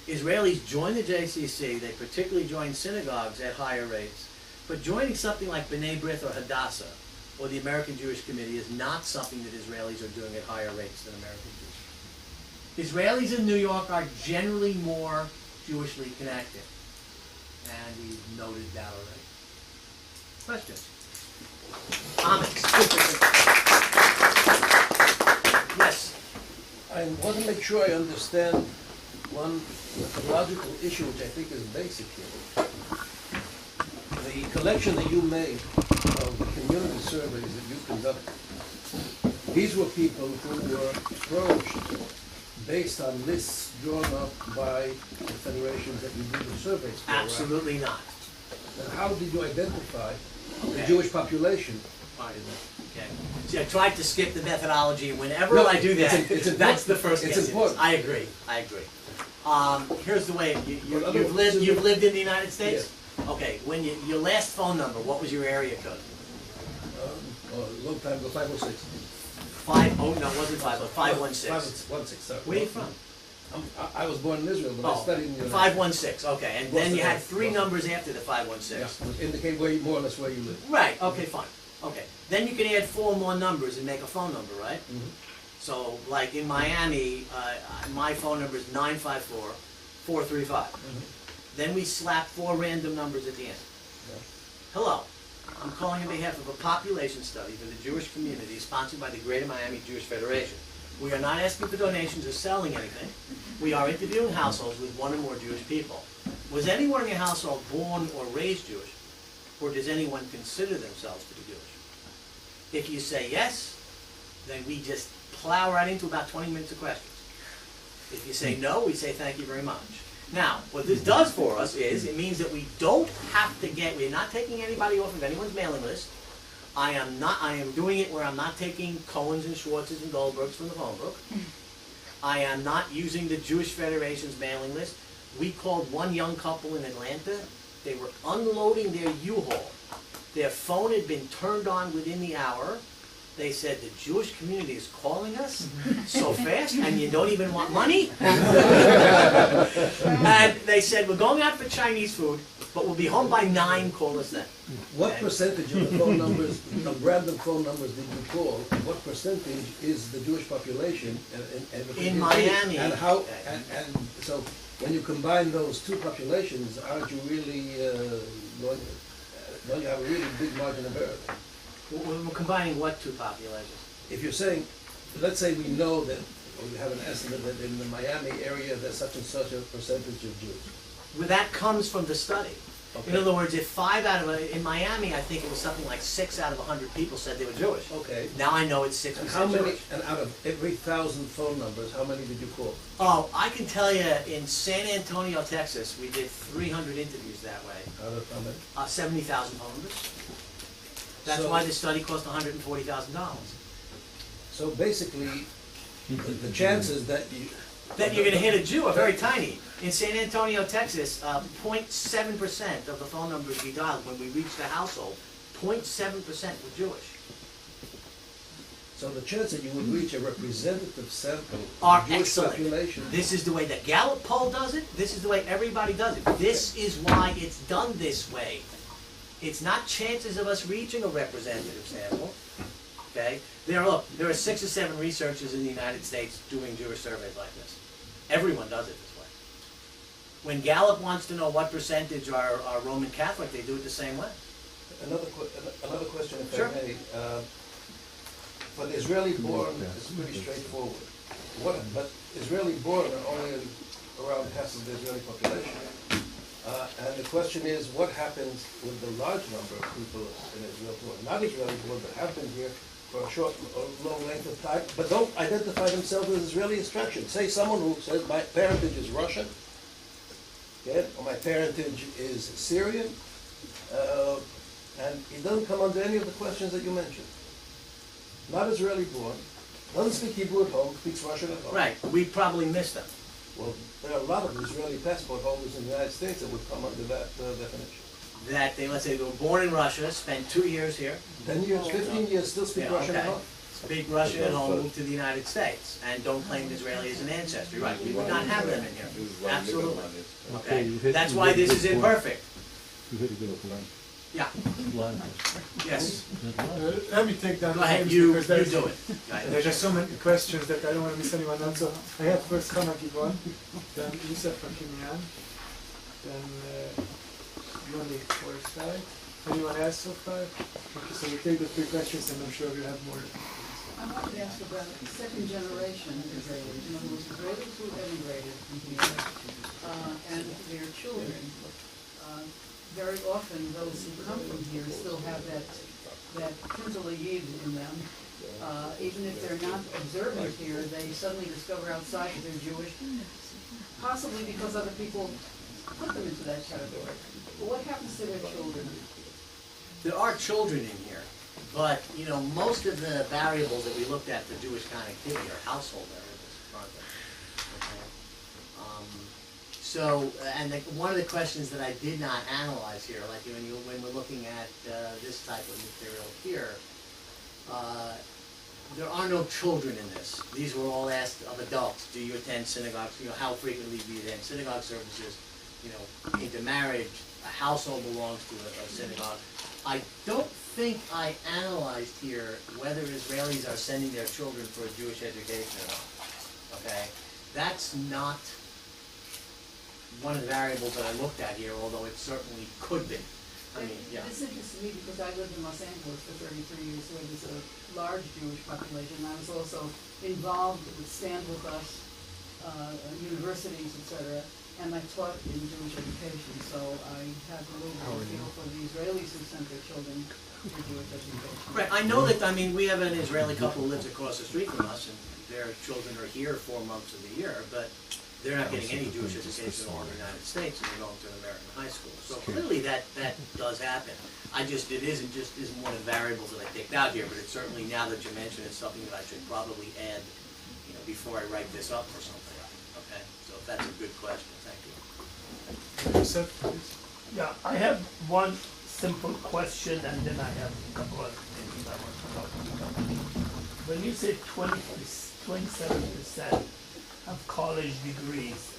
Israelis join the JCC, they particularly join synagogues at higher rates, but joining something like B'nai B'rith or Hadassah or the American Jewish Committee is not something that Israelis are doing at higher rates than American Jews. Israelis in New York are generally more Jewishly connected, and we've noted that already. Questions? Comments? Yes? I want to make sure I understand one methodological issue which I think is basic here. The collection that you made of the community surveys that you conducted, these were people who were approached based on lists drawn up by the federations that you did the surveys for. Absolutely not. And how did you identify the Jewish population? Okay. See, I tried to skip the methodology. Whenever I do that, that's the first guess. It's important. I agree. Here's the way you've lived in the United States. Yes. Okay. When your last phone number, what was your area code? A long time ago, 506. No, it wasn't 516. 516, sorry. Where are you from? I was born in Israel, but I studied in the United 516, okay. And then you had three numbers after the 516. Yeah, indicate where more or less where you live. Right, okay, fine. Okay. Then you can add 4 more numbers and make a phone number, right? Mm-hmm. So, like in Miami, my phone number is 954-435. Mm-hmm. Then we slap 4 random numbers at the end. Yeah. Hello. I'm calling on behalf of a population study for the Jewish community sponsored by the Greater Miami Jewish Federation. We are not asking for donations or selling anything. We are interviewing households with 1 or more Jewish people. Was anyone in your household born or raised Jewish? Or does anyone consider themselves to be Jewish? If you say yes, then we just plow right into about 20 minutes of questions. If you say no, we say thank you very much. Now, what this does for us is, it means that we don't have to we're not taking anybody off of anyone's mailing list. I am doing it where I'm not taking Cohens and Schwartzes and Goldbergs from the phone book. I am not using the Jewish Federation's mailing list. We called one young couple in Atlanta. They were unloading their U-Haul. Their phone had been turned on within the hour. they said, the Jewish community is calling us so fast, and you don't even want money? And they said, we're going out for Chinese food, but we'll be home by 9, call us then. What percentage of the phone numbers, of random phone numbers did you call? What percentage is the Jewish population? In Miami. And how, and so when you combine those two populations, aren't you really don't you have a really big margin of error? We're combining what two populations? If you're saying, let's say we know that, or we have an estimate that in the Miami area there's such and such a percentage of Jews. Well, that comes from the study. Okay. In other words, if in Miami, I think it was something like 6 out of 100 people said they were Jewish. Okay. Now I know it's 6% And how many, Jewish. and out of every 1,000 phone numbers, how many did you call? Oh, I can tell you, in San Antonio, Texas, we did 300 interviews that way. Out of how many? 70,000 phone numbers. That's So- why the study cost $140,000. So basically, the chances that you... That you're going to hit a Jew are very tiny. In San Antonio, Texas, 0.7% of the phone numbers we dialed when we reached the household, 0.7% were Jewish. So the chance that you would reach a representative sample Are of the Jewish excellent. population... This is the way the Gallup poll does it. This is the way everybody does it. This is why it's done this way. It's not chances of us reaching a representative sample. Okay? There are 6 or 7 researchers in the United States doing Jewish surveys like this. Everyone does it this way. When Gallup wants to know what percentage are Roman Catholic, they do it the same way. Another question, if Sure. I may. For the Israeli-born, it's pretty straightforward. But Israeli-born are only around half of the Israeli population. And the question is, what happens with the large number of people in Israel who are not Israeli-born but have been here for a short or long length of time, but don't identify themselves as Israeli extraction? Say someone who says, my parentage is Russian, okay, or my parentage is Syrian, and he doesn't come under any of the questions that you mentioned. Not Israeli-born, doesn't speak Hebrew at home, speaks Russian at home. Right. We probably missed them. Well, there are a lot of Israeli passport holders in the United States that would come under that definition. That they, let's say, they were born in Russia, spent 2 years here, 10 years, 15 years, still speak Yeah, Russian at okay. home. speak Russian at home, moved to the United States, and don't claim Israeli as an ancestry. Right, we would not have them in here. Absolutely. Okay, that's why this is imperfect. Yeah, yes. Let me take down Go the ahead, names you because do there's, it. Go ahead. there's just so many questions that I don't want to miss anyone out. So I have first Hannah Gibon, then Lisa Fakimian, then Yoni Forsyth. Anyone else so far? Okay, so we take the 3 questions and I'm sure we'll have more. I wanted to ask about second generation Israelis, in other words, Israelis who emigrated from here, and their children. Very often, those who come from here still have that Kintaliyid in them. Even if they're not observant here, they suddenly discover outside that they're Jewish, possibly because other people put them into that category. But what happens to their children? There are children in here, but you know, most of the variables that we looked at for Jewish connectivity are household variables, aren't they? Okay. So, and one of the questions that I did not analyze here, like when we're looking at this type of material here, there are no children in this. These were all asked of adults. Do you attend synagogues? You know, how frequently do you attend synagogue services? You know, into marriage, a household belongs to a synagogue. I don't think I analyzed here whether Israelis are sending their children for a Jewish education or not. Okay, that's not one of the variables that I looked at here, although it certainly could be. I mean, yeah. This interests me because I lived in Los Angeles for 33 years, where there's a large Jewish population. I was also involved with Stand With Us, universities, etc., and I taught in Jewish education, so I have a little bit of feel for the Israelis who sent their children for Jewish education. Right, I know that, I mean, we have an Israeli couple who lives across the street from us, and their children are here 4 months of the year, but they're not getting any Jewish education in the United States, and they're going to an American high school. So clearly that does happen. It isn't one of the variables that I picked out here, but it's certainly, now that you mention it, something that I should probably add, you know, before I write this up or something. Okay, so that's a good question, thank you. Yosef, please. Yeah, I have one simple question and then I have a couple of things I want to talk about. when you say 27% have college degrees,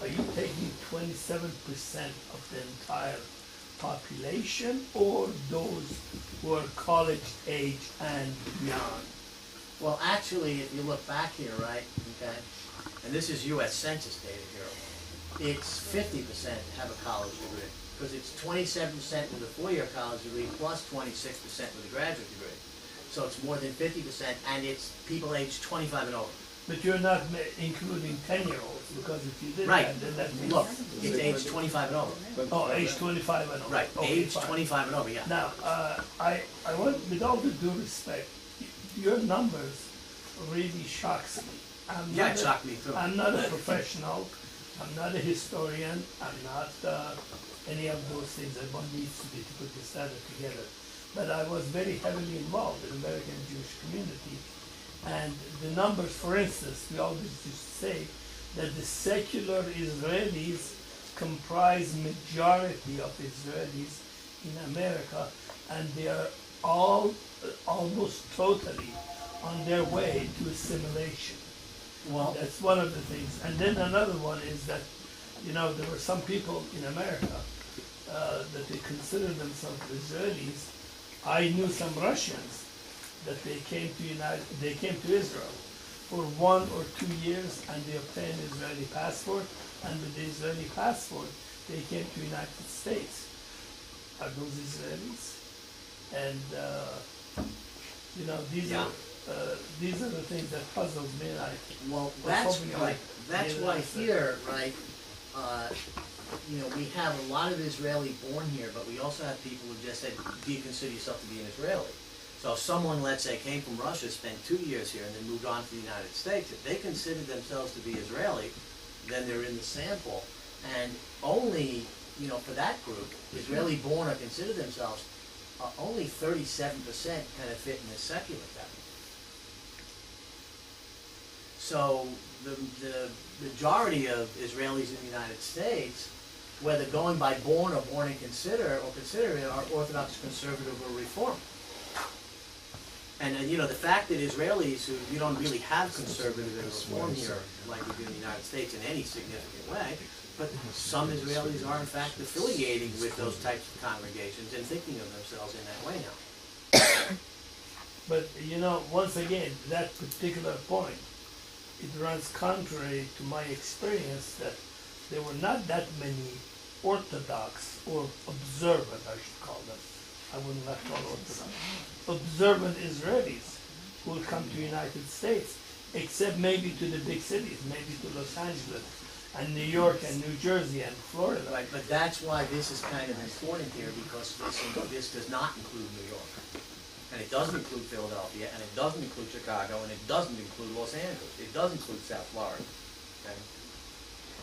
are you taking 27% of the entire population, or those who are college age and beyond? Well, actually, if you look back here, right, okay, and this is US Census data here, it's 50% have a college degree, because it's 27% with a four-year college degree plus 26% with a graduate degree. So it's more than 50%, and it's people aged 25 and over. But you're not including 10-year-olds, because if you did Right. that, then that means... Look, it's age 25 and over. Oh, age 25 and over. Right, Okay, age fine. 25 and over, yeah. Now, I want, with all the due respect, your numbers really shocks me. Yeah, it shocked me too. I'm not a professional, I'm not a historian, I'm not any of those things that one needs to be to put this data together. But I was very heavily involved in the American Jewish community. And the numbers, for instance, we always used to say that the secular Israelis comprise majority of Israelis in America, and they are all almost totally on their way to assimilation. Well, That's one of the things. And then another one is that, you know, there were some people in America that they considered themselves Israelis. I knew some Russians that they came to Israel for 1 or 2 years, and they obtained an Israeli passport, and with the Israeli passport they came to the United States. Are those Israelis? And you know, these are the things that puzzles me. And well, was hoping I would that's get an why answer. here, right, you know, we have a lot of Israeli born here, but we also have people who just said, do you consider yourself to be an Israeli? So if someone, let's say, came from Russia, spent 2 years here, and then moved on to the United States, if they considered themselves to be Israeli, then they're in the sample. And only, you know, for that group, Israeli born or consider themselves, only 37% kind of fit in the secular category. So the majority of Israelis in the United States, whether going by born or born and consider or considering, are Orthodox, conservative, or Reform. And you know, the fact that Israelis who you don't really have conservative and Reform here, like we do in the United States, in any significant way, but some Israelis are in fact affiliating with those types of congregations and thinking of themselves in that way now. But you know, once again, that particular point, it runs contrary to my experience that there were not that many Orthodox or observant, I should call them. I wouldn't like to call Orthodox. Observant Israelis who will come to the United States, except maybe to the big cities, maybe to Los Angeles and New York and New Jersey and Florida. Right, but that's why this is kind of important here, because this does not include New York. And it doesn't include Philadelphia, and it doesn't include Chicago, and it doesn't include Los Angeles. It does include South Florida. Okay?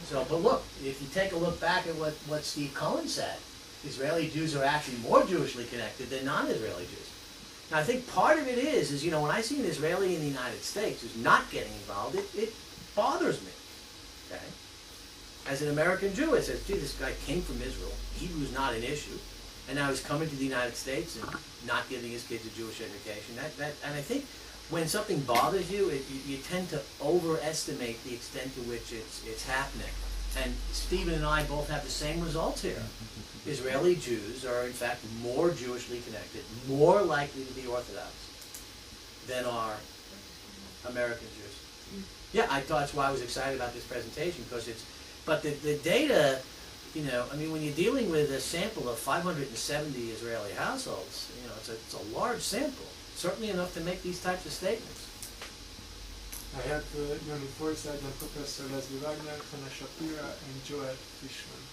So, but look, if you take a look back at what Steve Cohen said, Israeli Jews are actually more Jewishly connected than non-Israeli Jews. Now, I think part of it is, you know, when I see an Israeli in the United States who's not getting involved, it bothers me. Okay? As an American Jew, it says, gee, this guy came from Israel. Hebrew is not an issue. And now he's coming to the United States and not giving his kids a Jewish education. And I think when something bothers you, you tend to overestimate the extent to which it's happening. And Stephen and I both have the same results here. Israeli Jews are in fact more Jewishly connected, more likely to be Orthodox than are American Jews. Yeah, I thought that's why I was excited about this presentation, because but the data, you know, I mean, when you're dealing with a sample of 570 Israeli households, you know, it's a large sample, certainly enough to make these types of statements. I have Yoni Forsyth and Professor Leslie Wagner, Hannah Shapira, and Joel Fishman.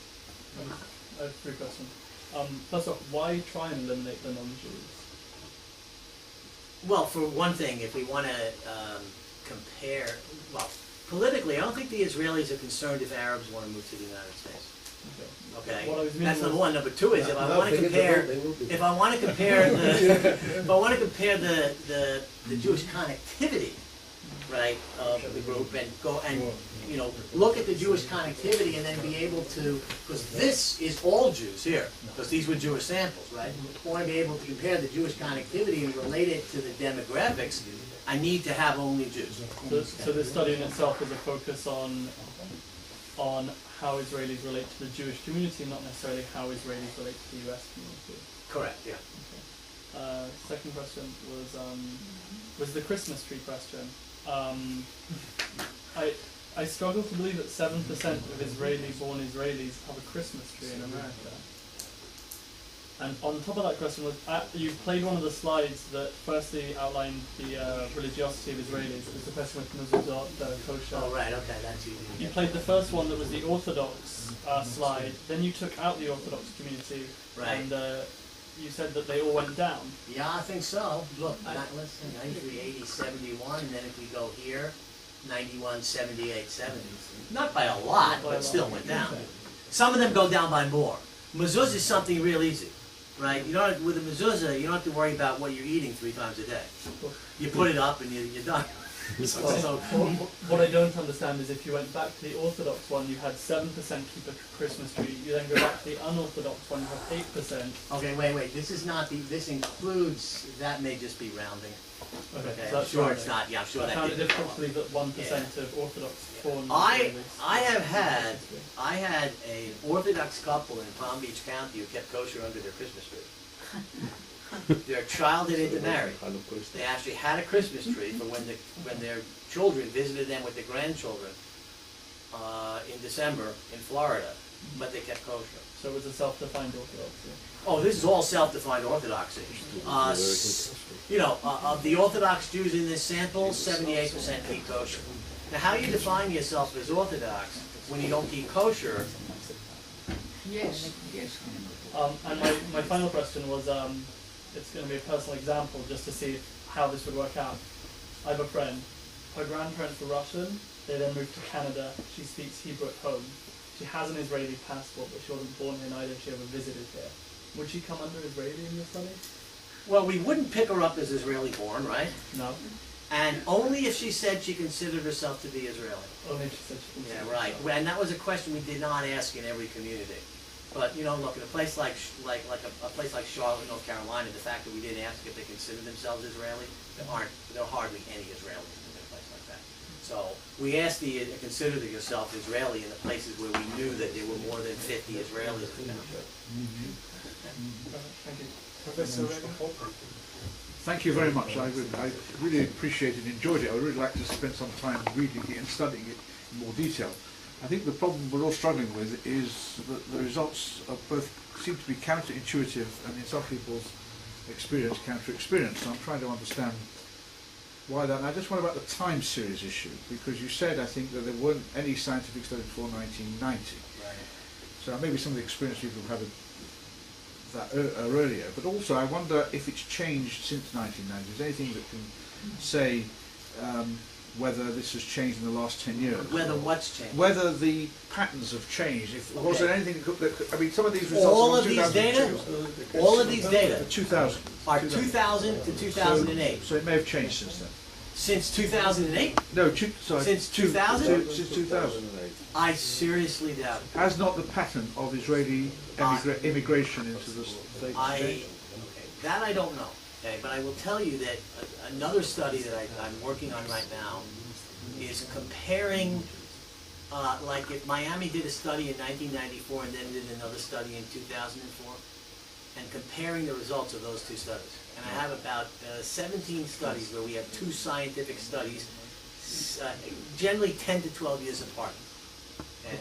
I have 3 questions. First off, why try and eliminate the non-Jews? Well, for one thing, if we want to compare, well, politically, I don't think the Israelis are concerned if Arabs want to move to the United States. Okay, What I was meaning that's number was- one. Number two is if I No, want to forget the compare, vote, they will be. if I want to compare the Jewish connectivity, right, of the group, and go and you know look at the Jewish connectivity, and then be able to, because this is all Jews here, because these were Jewish samples, right? I want to be able to compare the Jewish connectivity and relate it to the demographics. I need to have only Jews. So this study in itself is a focus on how Israelis relate to the Jewish community, not necessarily how Israelis relate to the US community. Correct, yeah. Second question was the Christmas tree question. I struggle to believe that 7% of Israeli-born Israelis have a Christmas tree in America. And on top of that question was, you played one of the slides that firstly outlined the religiosity of Israelis. It was the question with mezuzot, kosher. Oh, right, okay, that's easy. You played the first one that was the Orthodox slide, then you took out the Orthodox community, Right. and you said that they all went down. Yeah, I think so. Look, let's see, 93, 80, 71, and then if we go here, 91, 78, 70. Not by a lot, but still went down. Some of them go down by more. Mezuzah is something real easy, right? You don't have, with a mezuzah, you don't have to worry about what you're eating 3 times a day. You put it up and you're done. So what I don't understand is if you went back to the Orthodox one, you had 7% keep a Christmas tree. You then go back to the unorthodox one, you have 8%. Okay, wait. This is not the. This includes. That may just be rounding. Okay, Okay, so I'm that's sure right. it's not. Yeah, I'm sure I that found it didn't difficult go to believe that 1% of Orthodox born I Israelis. I had an Orthodox couple in Palm Beach County who kept kosher under their Christmas tree. Their child had intermarried. They actually had a Christmas tree for when their children visited them with their grandchildren in December in Florida, but they kept kosher. So it was a self-defined Orthodoxy. Oh, this is all self-defined Orthodoxy. Of the Orthodox Jews in this sample, 78% keep kosher. Now, how you define yourself as Orthodox when you don't keep kosher? Yes. And my final question was, it's going to be a personal example just to see how this would work out. I have a friend. Her grandparents were Russian. They then moved to Canada. She speaks Hebrew at home. She has an Israeli passport, but she wasn't born here neither. She ever visited here. Would she come under Israeli in your study? Well, we wouldn't pick her up as Israeli-born, right? No. And only if she said she considered herself to be Israeli. Only if she said she Yeah, considered right. herself. And that was a question we did not ask in every community. But look, in a place like a place like Charlotte, North Carolina, the fact that we didn't ask if they consider themselves Israeli, there are hardly any Israelis in a place like that. So we asked the consider yourself Israeli in the places where we knew that there were more than 50 Israelis in the country. Thank you. Professor Reagan? Thank you very much. I really appreciated and enjoyed it. I would really like to spend some time reading it and studying it in more detail. I think the problem we're all struggling with is that the results of both seem to be counterintuitive and in some people's experience counter-experience. So I'm trying to understand why that. And I just wonder about the time series issue, because you said, I think, that there weren't any scientific studies before 1990. Right. So maybe some of the experience people have had that earlier, but also I wonder if it's changed since 1990. Is there anything that can say whether this has changed in the last 10 years? Whether what's changed? Whether the patterns have changed. If, was Okay. there anything that could, I mean, some of these results All are of these data, 2002. all of these data 2000. are 2000 to 2008. So it may have changed since then. Since 2008? No, sorry. Since 2000? Since 2000. I seriously doubt it. Has not the pattern of Israeli immigration into the States changed? That I don't know, okay, but I will tell you that another study that I'm working on right now is comparing, like if Miami did a study in 1994 and then did another study in 2004, and comparing the results of those two studies. And I have about 17 studies where we have two scientific studies, generally 10 to 12 years apart. Okay?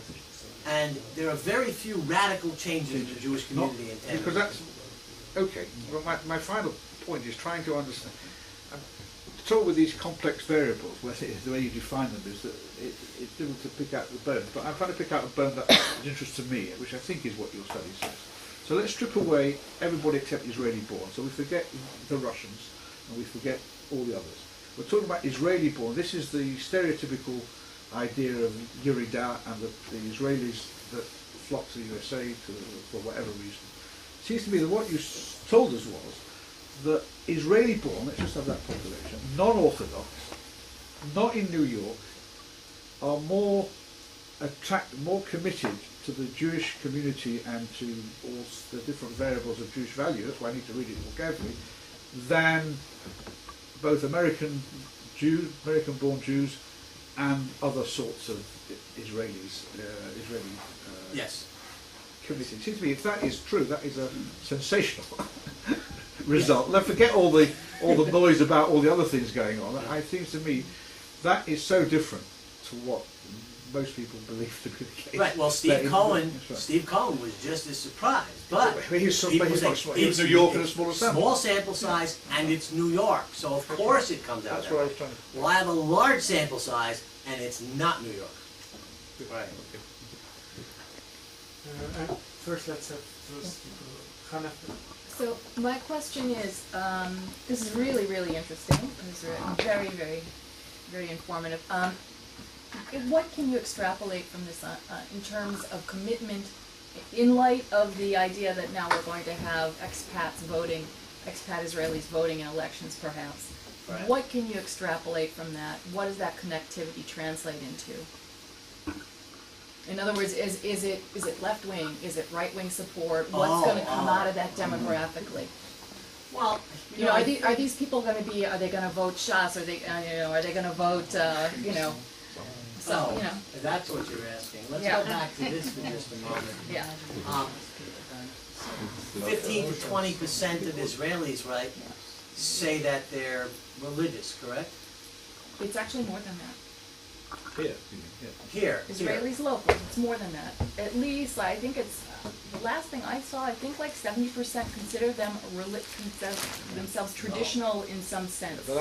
And there are very few radical changes in the Jewish community in 10 Because years. that's, okay, well my final point is trying to understand, the trouble with these complex variables, where the way you define them is that it's difficult to pick out the bone, but I'm trying to pick out a bone that is of interest to me, which I think is what your study says. So let's strip away everybody except Israeli born, so we forget the Russians and we forget all the others. We're talking about Israeli born. This is the stereotypical idea of Yerida and the Israelis that flock to the USA for whatever reason. It seems to me that what you told us was that Israeli born, let's just have that population, non-Orthodox, not in New York, are more committed to the Jewish community and to all the different variables of Jewish value, that's why I need to read it more carefully, than both American Jews, American-born Jews, and other sorts of Israelis, Israeli Yes. community. It seems to me, if that is true, that is a sensational result. Now, forget all the noise about all the other things going on. It seems to me that is so different to what most people believe to be the case. Right. Well, That's right. Steve Cohen was just as surprised, but He was Steve was much smaller. like, He was New York and a smaller sample. small sample size, and it's New York, so of course it comes out. That's that what I way. was trying to. Well, I have a large sample size, and it's not New York. Right. And first, let's have those people. Hannah. So my question is, this is really, really interesting. This is very, very, very informative. What can you extrapolate from this in terms of commitment in light of the idea that now we're going to have expat Israelis voting in elections perhaps? Right. What can you extrapolate from that? What does that connectivity translate into? In other words, is it left wing? Is it right wing support? What's going to come out of that demographically? Well, You know, are these people going to be? Are they going to vote Shas? Are they are they going to vote? So that's what you're asking. Let's Yeah. go back to this for just a moment. yeah. 15 to 20% of Israelis, right, say that they're religious, correct? It's actually more than that. Here. Israelis local. It's more than that. At least I think it's the last thing I saw. I think like 70% consider themselves traditional in some sense. They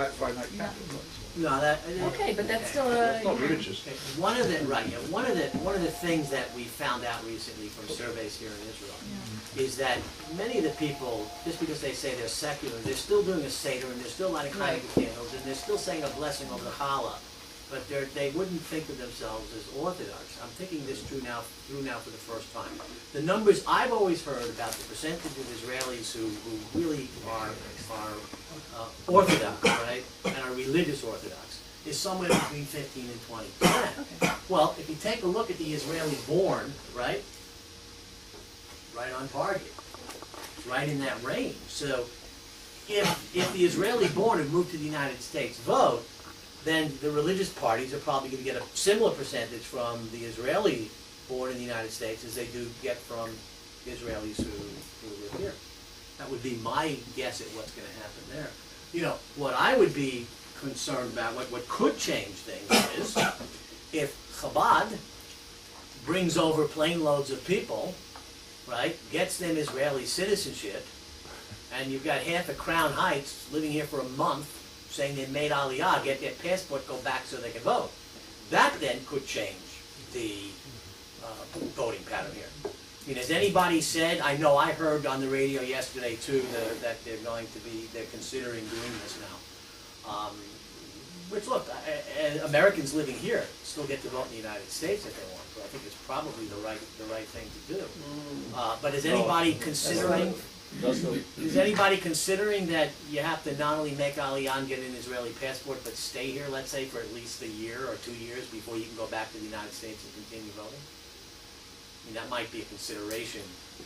like finite capital. No, that. Okay, but that's still It's not religious. Okay, one of the things that we found out recently from surveys here in Israel is that many of the people, just because they say they're secular, they're still doing a seder and they're still lighting Hanukkah candles and they're still saying a blessing over the challah, but they wouldn't think of themselves as Orthodox. I'm thinking this through now for the first time. The numbers I've always heard about the percentage of Israelis who really are Orthodox, right, and are religious Orthodox, is somewhere between 15 and 20%. Okay. Well, if you take a look at the Israeli born, right on target, it's right in that range. So if the Israeli born had moved to the United States vote, then the religious parties are probably going to get a similar percentage from the Israeli born in the United States as they do get from Israelis who live here. That would be my guess at what's going to happen there. You know, what I would be concerned about, what could change things is if Chabad brings over plane loads of people, right, gets them Israeli citizenship, and you've got half of Crown Heights living here for a month saying they made Aliyah, get their passport, go back so they can vote. That then could change the voting pattern here. I mean, has anybody said, I know I heard on the radio yesterday too, that they're considering doing this now. Which look, Americans living here still get to vote in the United States if they want to. I think it's probably the right thing to do. But is anybody considering? Is anybody considering that you have to not only make Aliyah and get an Israeli passport, but stay here, let's say, for at least a year or 2 years before you can go back to the United States and continue voting? I mean, that might be a consideration,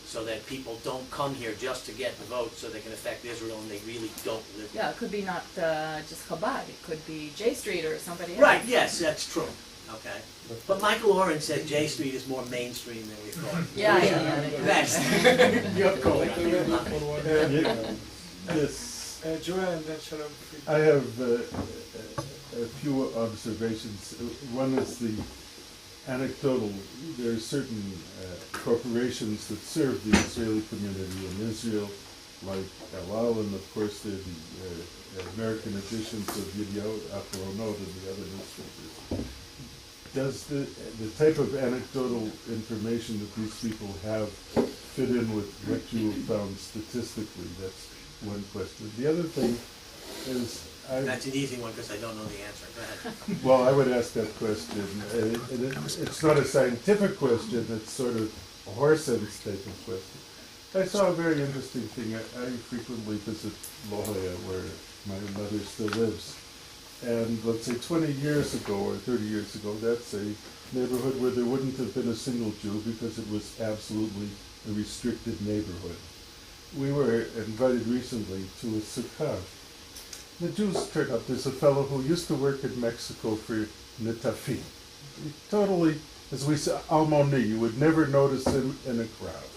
so that people don't come here just to get the vote so they can affect Israel and they really don't live here. Yeah, it could be not just Chabad. It could be J Street or somebody else. Right, yes, that's true. Okay. But Michael Oren said J Street is more mainstream than we thought. Yeah. That's your call. Yes, Joel and then Shalom. I have a few observations. One is the anecdotal. There are certain corporations that serve the Israeli community in Israel, like El Al, and of course there are the American editions of Yediot Ahronot and the other newspapers. Does the type of anecdotal information that these people have fit in with what you have found statistically? That's one question. The other thing is, That's an easy one because I don't know the answer. Go ahead. well, I would ask that question. It's not a scientific question, it's sort of a horse sense type of question. I saw a very interesting thing. I frequently visit La Jolla, where my mother still lives. And let's say 20 years ago or 30 years ago, that's a neighborhood where there wouldn't have been a single Jew because it was absolutely a restricted neighborhood. We were invited recently to a sukkah. the Jews turn up. There's a fellow who used to work in Mexico for Netafi. Totally, as we say, Almoni, you would never notice him in a crowd.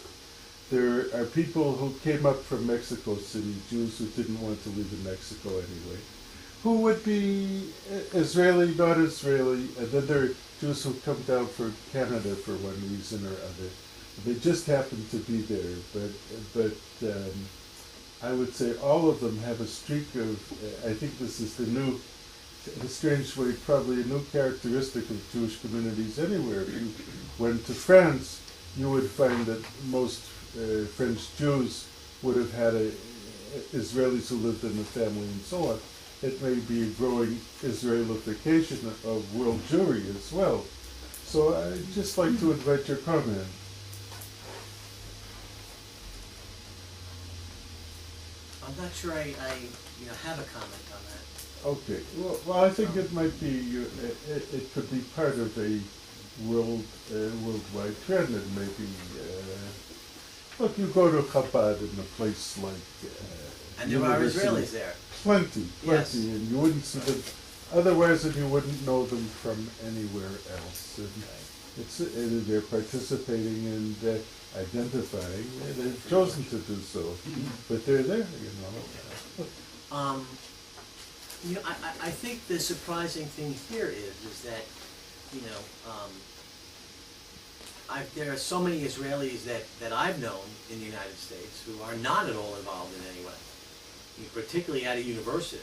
There are people who came up from Mexico City, Jews who didn't want to live in Mexico anyway, who would be Israeli, not Israeli, and then there are Jews who come down for Canada for one reason or other. They just happen to be there, but I would say all of them have a streak of, I think this is in a strange way, probably a new characteristic of Jewish communities anywhere. If you went to France, you would find that most French Jews would have had Israelis who lived in the family and so on. It may be a growing Israelification of world Jewry as well. So I'd just like to invite your comment. I'm not sure I have a comment on that. Okay, well, I think it might be, it could be part of a worldwide trend, and maybe, look, you go to Chabad in a place like And there are University. Israelis there. Plenty, Yes. and you wouldn't see them, otherwise and you wouldn't know them from anywhere else. And they're participating and identifying, they've chosen to do so, but they're there, you know. I think the surprising thing here is that, there are so many Israelis that I've known in the United States who are not at all involved in any way, particularly at a university.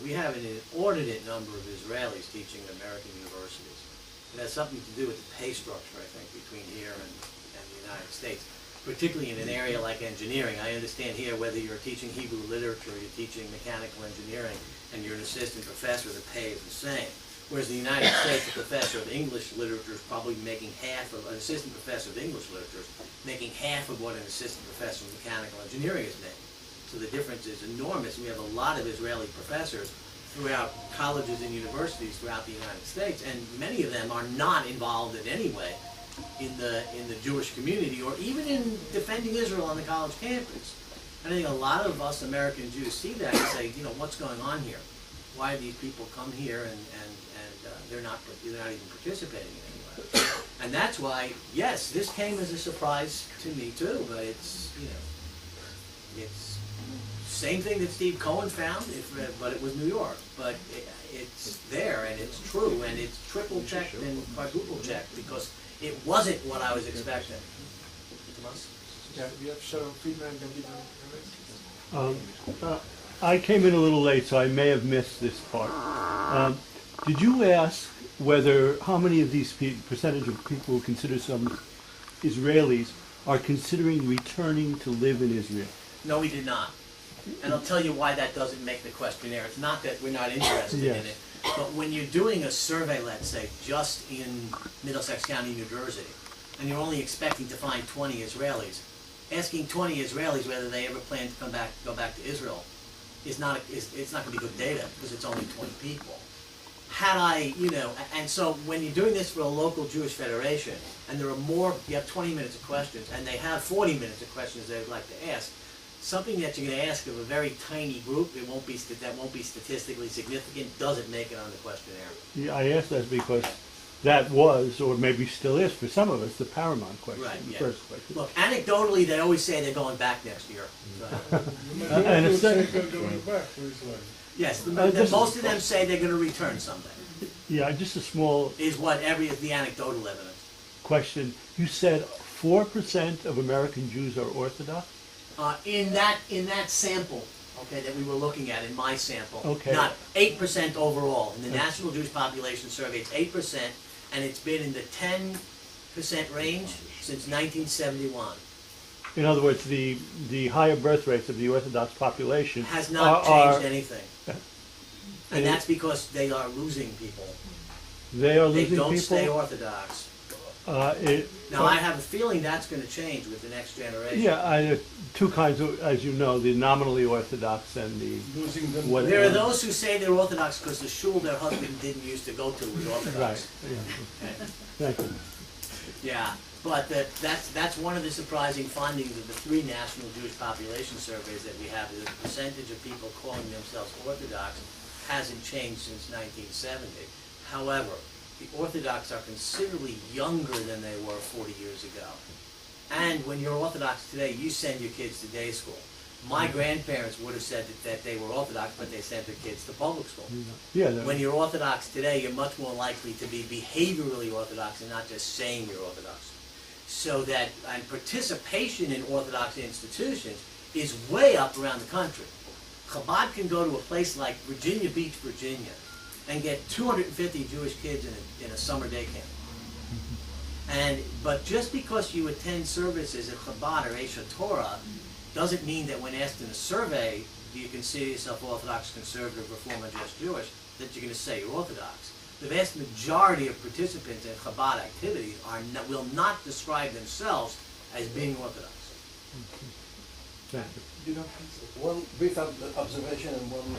We have an inordinate number of Israelis teaching at American universities. It has something to do with the pay structure, I think, between here and the United States, particularly in an area like engineering. I understand here whether you're teaching Hebrew literature, you're teaching mechanical engineering, and you're an assistant professor, the pay is the same. Whereas in the United States, a professor of English literature is probably making half of, an assistant professor of English literature is making half of what an assistant professor of mechanical engineering is making. So the difference is enormous. We have a lot of Israeli professors throughout colleges and universities throughout the United States, and many of them are not involved in any way in the Jewish community or even in defending Israel on the college campus. And I think a lot of us American Jews see that and say, what's going on here? Why do these people come here and they're not even participating in any way? And that's why, yes, this came as a surprise to me too, but it's same thing that Steve Cohen found, but it was New York. But it's there, and it's true, and it's triple checked and quadruple checked because it wasn't what I was expecting. Yeah, we have Sharon Friedman and then Gideon. I came in a little late, so I may have missed this part. Did you ask how many of these percentage of people who consider some Israelis are considering returning to live in Israel? No, we did not. And I'll tell you why that doesn't make the questionnaire. It's not that we're not interested in it, but when you're doing a survey, let's say, just in Middlesex County, New Jersey, and you're only expecting to find 20 Israelis, asking 20 Israelis whether they ever plan to go back to Israel it's not going to be good data because it's only 20 people. Had I, and so when you're doing this for a local Jewish federation, and there are more, you have 20 minutes of questions, and they have 40 minutes of questions they would like to ask, something that you're going to ask of a very tiny group, that won't be statistically significant, doesn't make it on the questionnaire. Yeah, I asked that because that was, or maybe still is for some of us, the paramount question, Right, the yeah. first question. Look, anecdotally, they always say they're going back next year. So. And it's Yes, just- most of them say they're going to return someday, yeah, just a small is the anecdotal evidence. question. You said 4% of American Jews are Orthodox? In that sample, okay, that we were looking at, in my sample, Okay. not 8% overall. In the National Jewish Population Survey, it's 8%, and it's been in the 10% range since 1971. In other words, the higher birth rates of the Orthodox population Has not changed anything. And that's because they are losing people. They are They losing don't people. stay Orthodox. Now, I have a feeling that's going to change with the next generation. Yeah, two kinds of, as you know, the nominally Orthodox and the Losing them. what. There are those who say they're Orthodox because the shul their husband didn't used to go to was Orthodox. Right. Yeah. Okay. Thank you. Yeah. But that's one of the surprising findings of the 3 national Jewish population surveys that we have. The percentage of people calling themselves Orthodox hasn't changed since 1970. However, the Orthodox are considerably younger than they were 40 years ago. And when you're Orthodox today, you send your kids to day school. My grandparents would have said that they were Orthodox, but they sent their kids to public school. Yeah, When you're Orthodox today, you're much more likely to be behaviorally Orthodox and not just saying you're Orthodox. So that, and participation in Orthodox institutions is way up around the country. Chabad can go to a place like Virginia Beach, Virginia, and get 250 Jewish kids in a summer day camp. But just because you attend services at Chabad or Esha Torah doesn't mean that when asked in a survey, do you consider yourself Orthodox, Conservative, Reform, or just Jewish, that you're going to say you're Orthodox. The vast majority of participants in Chabad activities will not describe themselves as being Orthodox. One brief observation and one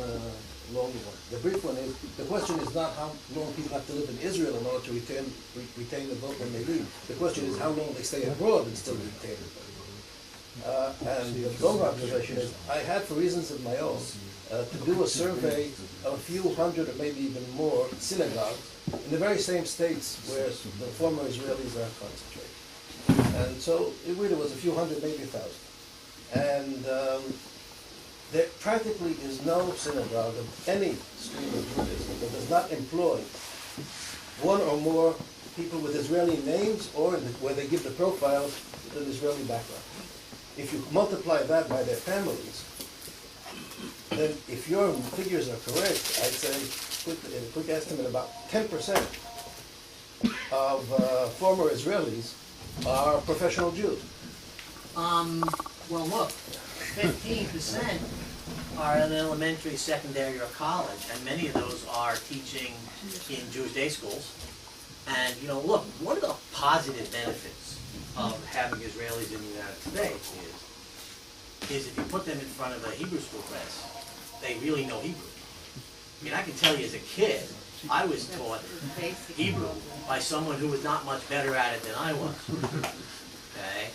long one. The brief one is, the question is not how long people have to live in Israel in order to retain the vote when they leave. The question is how long they stay abroad and still retain it. And the longer observation is, I had, for reasons of my own, to do a survey of a few hundred or maybe even more synagogues in the very same states where the former Israelis are concentrated. And so it really was a few hundred, maybe 1,000. And there practically is no synagogue of any stream of Judaism that does not employ one or more people with Israeli names, or where they give the profile with an Israeli background. If you multiply that by their families, then if your figures are correct, I'd say, in a quick estimate, about 10% of former Israelis are professional Jews. Well, look, 15% are in elementary, secondary, or college, and many of those are teaching in Jewish day schools. And, you know, look, one of the positive benefits of having Israelis in the United States is if you put them in front of a Hebrew school class, they really know Hebrew. I mean, I can tell you as a kid, I was taught Hebrew by someone who was not much better at it than I was. Okay?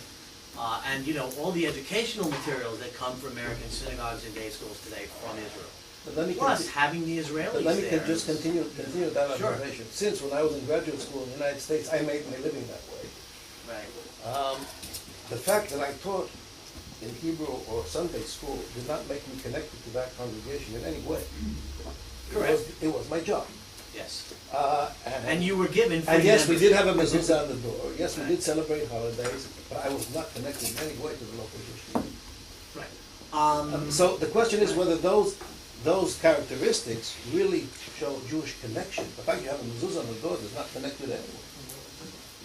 And, you know, all the educational materials that come from American synagogues and day schools today from Israel. But let me Plus, having the Israelis but let me there. just continue that Sure. observation. Since when I was in graduate school in the United States, I made my living that way. Right. The fact that I taught in Hebrew or Sunday school did not make me connected to that congregation in any way. Correct. It was my job. Yes. And you were given free And yes, we membership. did have a mezuzah on the door. Yes, we did celebrate holidays, but I was not connected in any way to the local Jewish community. Right. So the question is whether those characteristics really show Jewish connection. The fact you have a mezuzah on the door does not connect with anyone.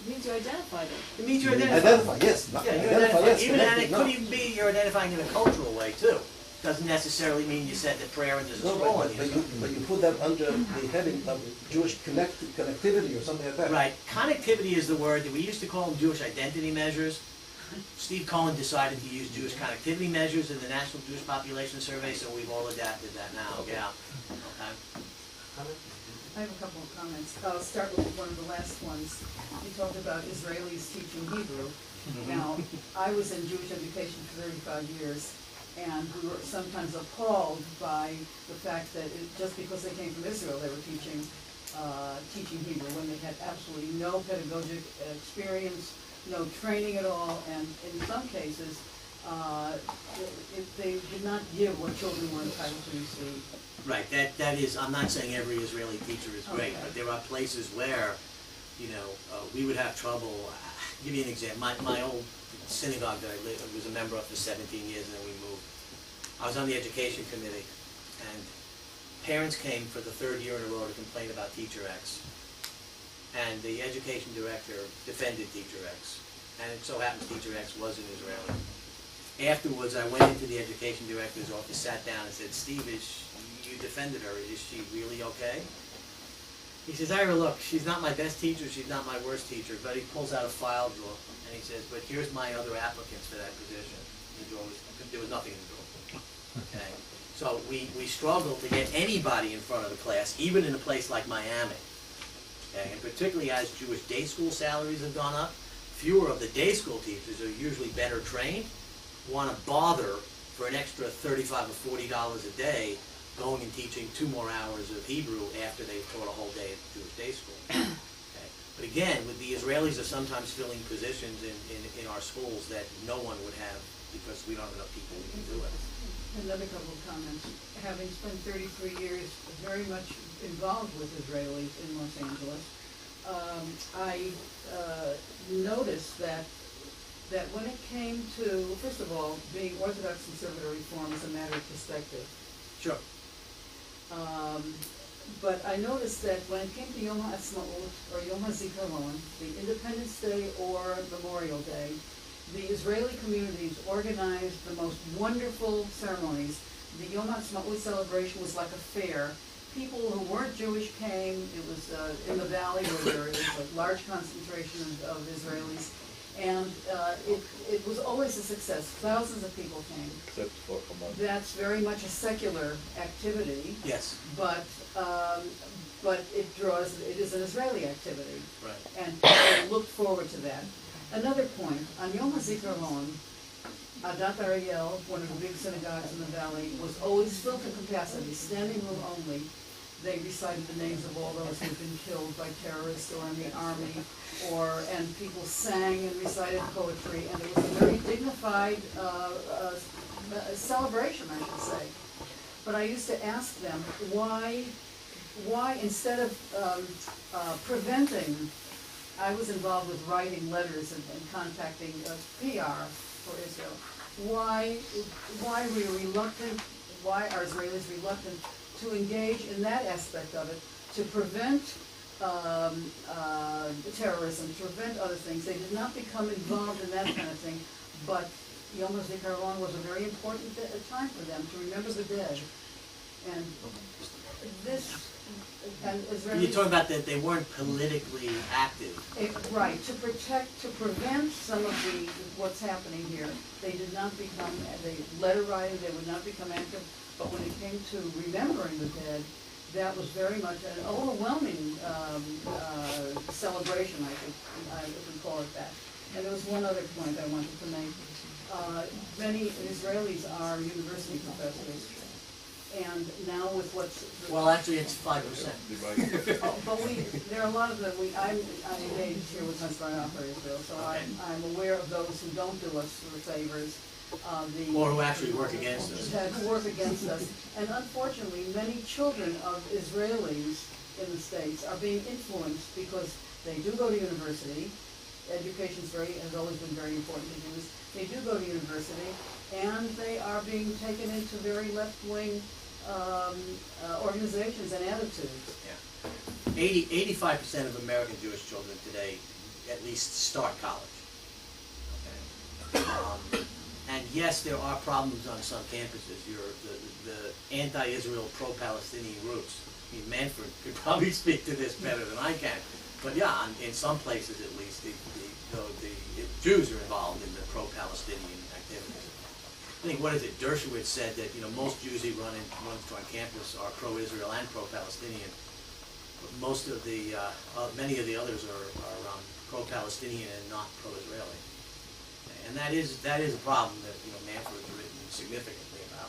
It means you identify them. It means you're identifying. Identify, yes. Yeah, you Identify, identify. yes. Even and connected, it no. could even be you're identifying in a cultural way too. Doesn't necessarily mean you said the prayer and there's a No, scroll on but you put that under the heading of Jewish connectivity or something like that. Right. Connectivity is the word that we used to call them Jewish identity measures. Steve Cohen decided to use Jewish connectivity measures in the National Jewish Population Survey, so we've all adapted that now. Okay. Yeah. Okay. I have a couple of comments. I'll start with one of the last ones. You talked about Israelis teaching Hebrew. Now, I was in Jewish education for 35 years, and we were sometimes appalled by the fact that just because they came from Israel, they were teaching Hebrew when they had absolutely no pedagogic experience, no training at all, and in some cases, they did not give what children were entitled to receive. Right. That is. I'm not saying every Israeli teacher is great, Okay. but there are places where, you know, we would have trouble. Give you an example. My old synagogue that I was a member of for 17 years, and then we moved. I was on the education committee, and parents came for the 3rd year in a row to complain about Teacher X. And the education director defended Teacher X. And it so happens Teacher X was an Israeli. Afterwards, I went into the education director's office, sat down, and said, Steve, you defended her. Is she really okay? He says, Ira, look, she's not my best teacher, she's not my worst teacher, but he pulls out a file drawer, and he says, but here's my other applicants for that position. There was nothing in the drawer. Okay? So we struggle to get anybody in front of the class, even in a place like Miami. Okay? And particularly as Jewish day school salaries have gone up, fewer of the day school teachers, who are usually better trained, want to bother for an extra $35 or $40 a day going and teaching 2 more hours of Hebrew after they've taught a whole day at Jewish day school. Okay. But again, with the Israelis are sometimes filling positions in our schools that no one would have because we don't have enough people who can do it. Another couple of comments. Having spent 33 years very much involved with Israelis in Los Angeles, I noticed that when it came to, first of all, being Orthodox conservative reform is a matter of perspective. Sure. But I noticed that when it came to Yom HaAtzmaut or Yom HaZikaron, the Independence Day or Memorial Day, the Israeli communities organized the most wonderful ceremonies. The Yom HaAtzmaut celebration was like a fair. People who weren't Jewish came. It was in the valley where there is a large concentration of Israelis. And it was always a success. Thousands of people came. Except for Hamas. That's very much a secular activity, Yes. but it is an Israeli activity. Right. And people looked forward to that. Another point, on Yom HaZikaron, Adat Ariel, one of the big synagogues in the valley, was always filled to capacity, standing room only. They recited the names of all those who had been killed by terrorists or in the army, and people sang and recited poetry, and it was a very dignified celebration, I should say. But I used to ask them why instead of preventing, I was involved with writing letters and contacting PR for Israel. Why are Israelis reluctant to engage in that aspect of it, to prevent terrorism, to prevent other things? They did not become involved in that kind of thing, but Yom HaZikaron was a very important time for them to remember the dead. And Israelis, You're talking about that they weren't politically active. Right, to prevent some of what's happening here, they did not become, letter writing, they would not become active, but when it came to remembering the dead, that was very much an overwhelming celebration, I could call it that. And there was one other point I wanted to make. Many Israelis are university professors. And now with what's... Well, actually, it's 5%. But there are a lot of them, I'm engaged here with Hasbara for Israel, so I'm aware of those who don't do us favors. Or who actually work against us. Who work against us. And unfortunately, many children of Israelis in the States are being influenced because they do go to university. Education has always been very important to Jews. They do go to university, and they are being taken into very left-wing organizations and attitudes. Yeah. 85% of American Jewish children today at least start college. Okay. And yes, there are problems on some campuses. The anti-Israel, pro-Palestinian groups. I mean, Manfred could probably speak to this better than I can. But yeah, in some places at least, the Jews are involved in the pro-Palestinian activities. I think, what is it, Dershowitz said that, most Jews who run on campus are pro-Israel and pro-Palestinian. But most of many of the others are pro-Palestinian and not pro-Israeli. And that is a problem that, Manfred's written significantly about.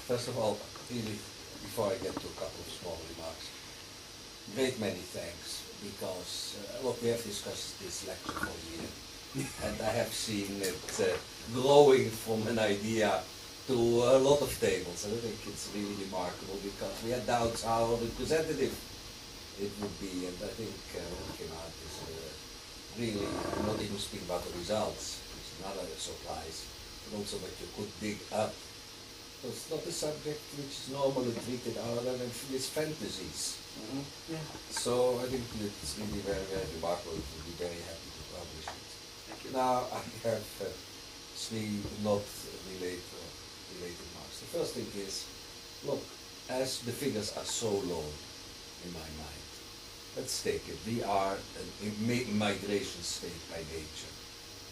First of all, really, before I get to a couple of small remarks, great many thanks, because look, we have discussed this lecture for a year, and I have seen it growing from an idea to a lot of tables, and I think it's really remarkable, because we had doubts how representative it would be, and I think what came out is really, I'm not even speaking about the results, it's another surprise, but also what you could dig up. So it's not a subject which is normally treated other than these fantasies. Yeah. So I think it's really very, very remarkable. We'll be very happy to publish it. Thank you. Now I have three not related remarks. The first thing is, look, as the figures are so low in my mind, let's take it. We are a migration state by nature.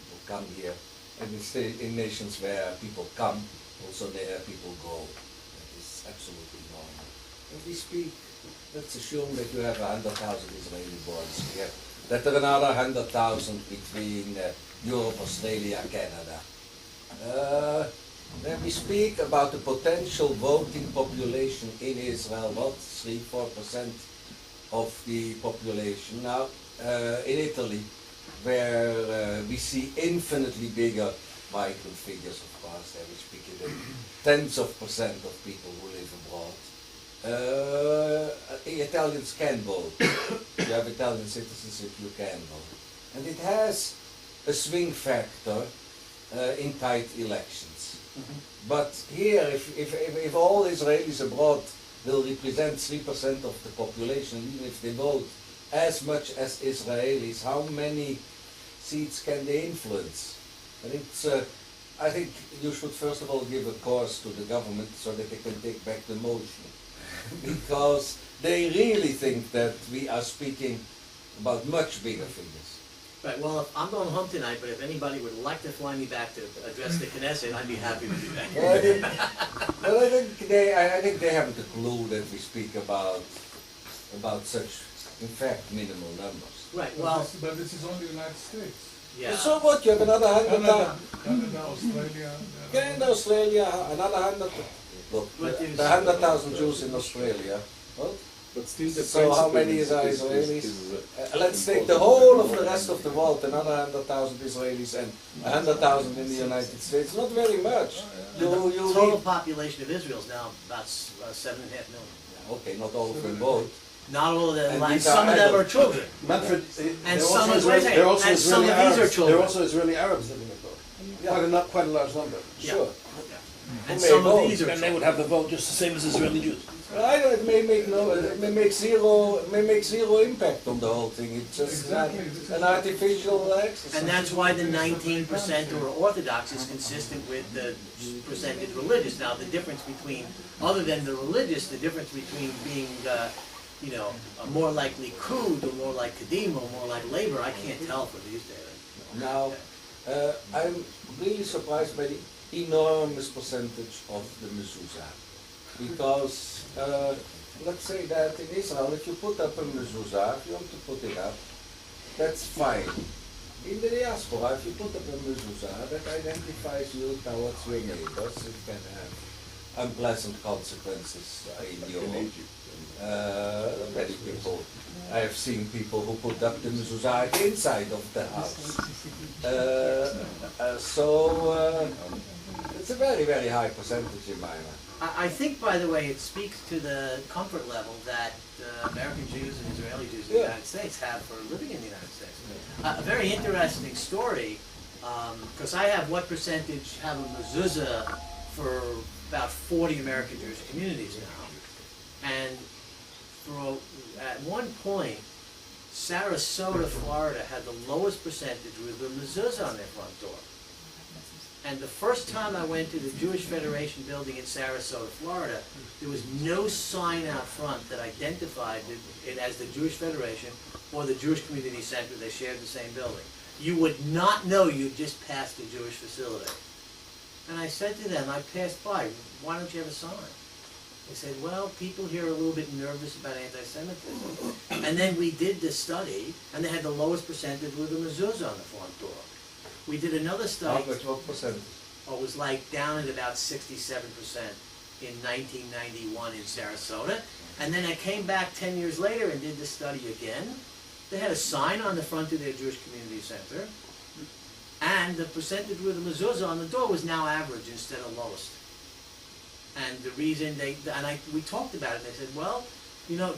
People come here, and we stay in nations where people come, also there people go. That is absolutely normal. And we speak, let's assume that you have 100,000 Israeli borns here, that there are another 100,000 between Europe, Australia, Canada. When we speak about the potential voting population in Israel, what, 3-4% of the population. Now, in Italy, where we see infinitely bigger migrant figures, of course, there we speak in the tens of percent of people who live abroad. Italians can vote. You have Italian citizenship, you can vote. And it has a swing factor in tight elections. But here, if all Israelis abroad will represent 3% of the population, even if they vote as much as Israelis, how many seats can they influence? And I think you should first of all give a course to the government so that they can take back the motion. Because they really think that we are speaking about much bigger figures. Right, well, I'm going home tonight, but if anybody would like to fly me back to address the Knesset, I'd be happy to do that. Well, I think they haven't a clue that we speak about such, in fact, minimal numbers. Right, well, But this is only the United States. yeah. So what? You have another 100,000. Canada, Australia. Canada, Australia, another 100. Look, But the there's- 100,000 Jews in Australia. What? But still the So how many is Israelis? Let's take the whole of the rest of the world, another 100,000 Israelis and 100,000 in the United States. Not very much. The You total read- population of Israel is now about 7.5 million. Okay, not all of them vote. Not all of them, And like these are some of them adult. are children. Manfred, And there are some also is- wait a second, there are also and some Israeli of these are Arabs. children. There are also Israeli Arabs living abroad. Quite a large number. Sure. And Who some may of vote. these are And they would children. have the vote just the same as Israeli Jews. It may make zero impact on the whole thing. It's just an artificial exercise. And that's why the 19% who are Orthodox is consistent with the percentage religious. Now, the difference between, other than the religious, the difference between being, a more like Likud or more like Kadima or more like Labor, I can't tell for these days. Now, I'm really surprised by the enormous percentage of the mezuzah. Because, let's say that in Israel, if you put up a mezuzah, if you want to put it up, that's fine. In the diaspora, if you put up a mezuzah, that identifies you towards your neighbors, it can have unpleasant consequences in Europe. Many people, I have seen people who put up the mezuzah inside of the house. It's a very, very high percentage in my mind. I think, by the way, it speaks to the comfort level that American Jews and Israeli Jews in the United States have for living in the United States. A very interesting story, because I have what percentage have a mezuzah for about 40 American Jewish communities now. And at one point, Sarasota, Florida had the lowest percentage with the mezuzah on their front door. And the first time I went to the Jewish Federation building in Sarasota, Florida, there was no sign out front that identified it as the Jewish Federation or the Jewish Community Center. They shared the same building. You would not know you just passed a Jewish facility. And I said to them, I passed by, why don't you have a sign? They said, well, people here are a little bit nervous about anti-Semitism. And then we did this study, and they had the lowest percentage with a mezuzah on the front door. We did another study. What percentage? It was like down at about 67% in 1991 in Sarasota. And then I came back 10 years later and did the study again. They had a sign on the front of their Jewish Community Center. And the percentage with the mezuzah on the door was now average instead of lowest. And the reason we talked about it, they said, well,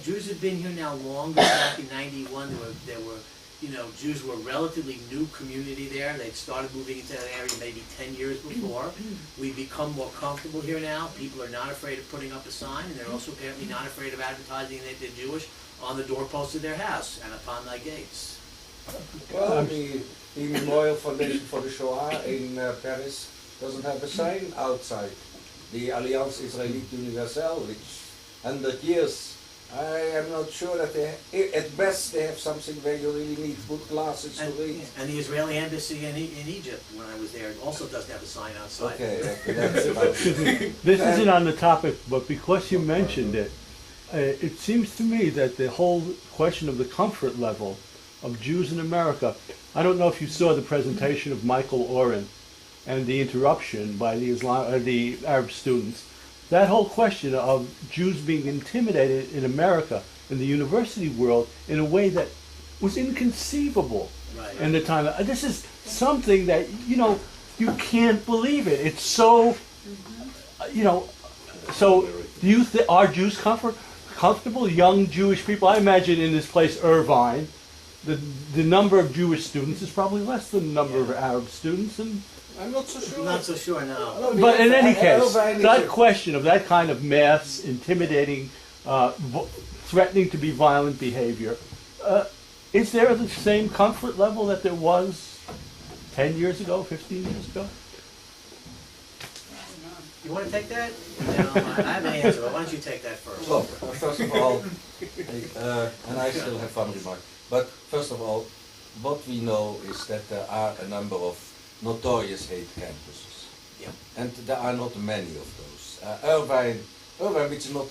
Jews have been here now longer. Back in 91, there were Jews were a relatively new community there. They'd started moving into that area maybe 10 years before. We've become more comfortable here now. People are not afraid of putting up a sign, and they're also apparently not afraid of advertising that they're Jewish on the doorposts of their house and upon thy gates. Well, the Memorial Foundation for the Shoah in Paris doesn't have a sign outside. The Alliance Israélite Universelle, which 100 years, I am not sure that at best they have something where you really need good glasses to read. And the Israeli embassy in Egypt, when I was there, also doesn't have a sign outside. Okay, that's about it. This isn't on the topic, but because you mentioned it, it seems to me that the whole question of the comfort level of Jews in America, I don't know if you saw the presentation of Michael Oren and the interruption by the Arab students. That whole question of Jews being intimidated in America, in the university world, in a way that was inconceivable Right. in the time. This is something that, you can't believe it. It's so, so do you are Jews comfortable? Young Jewish people, I imagine in this place, Irvine, the number of Jewish students is probably less than the number of Arab students, and I'm not so sure. Not so sure, no. but in any case, Irvine is that a- question of that kind of mass, intimidating, threatening to be violent behavior, is there the same comfort level that there was 10 years ago, 15 years ago? You want to take that? No, I have an answer, but why don't you take that first? Look, first of all, and I still have one remark, but first of all, what we know is that there are a number of notorious hate campuses. Yeah. And there are not many of those. Irvine, which is not,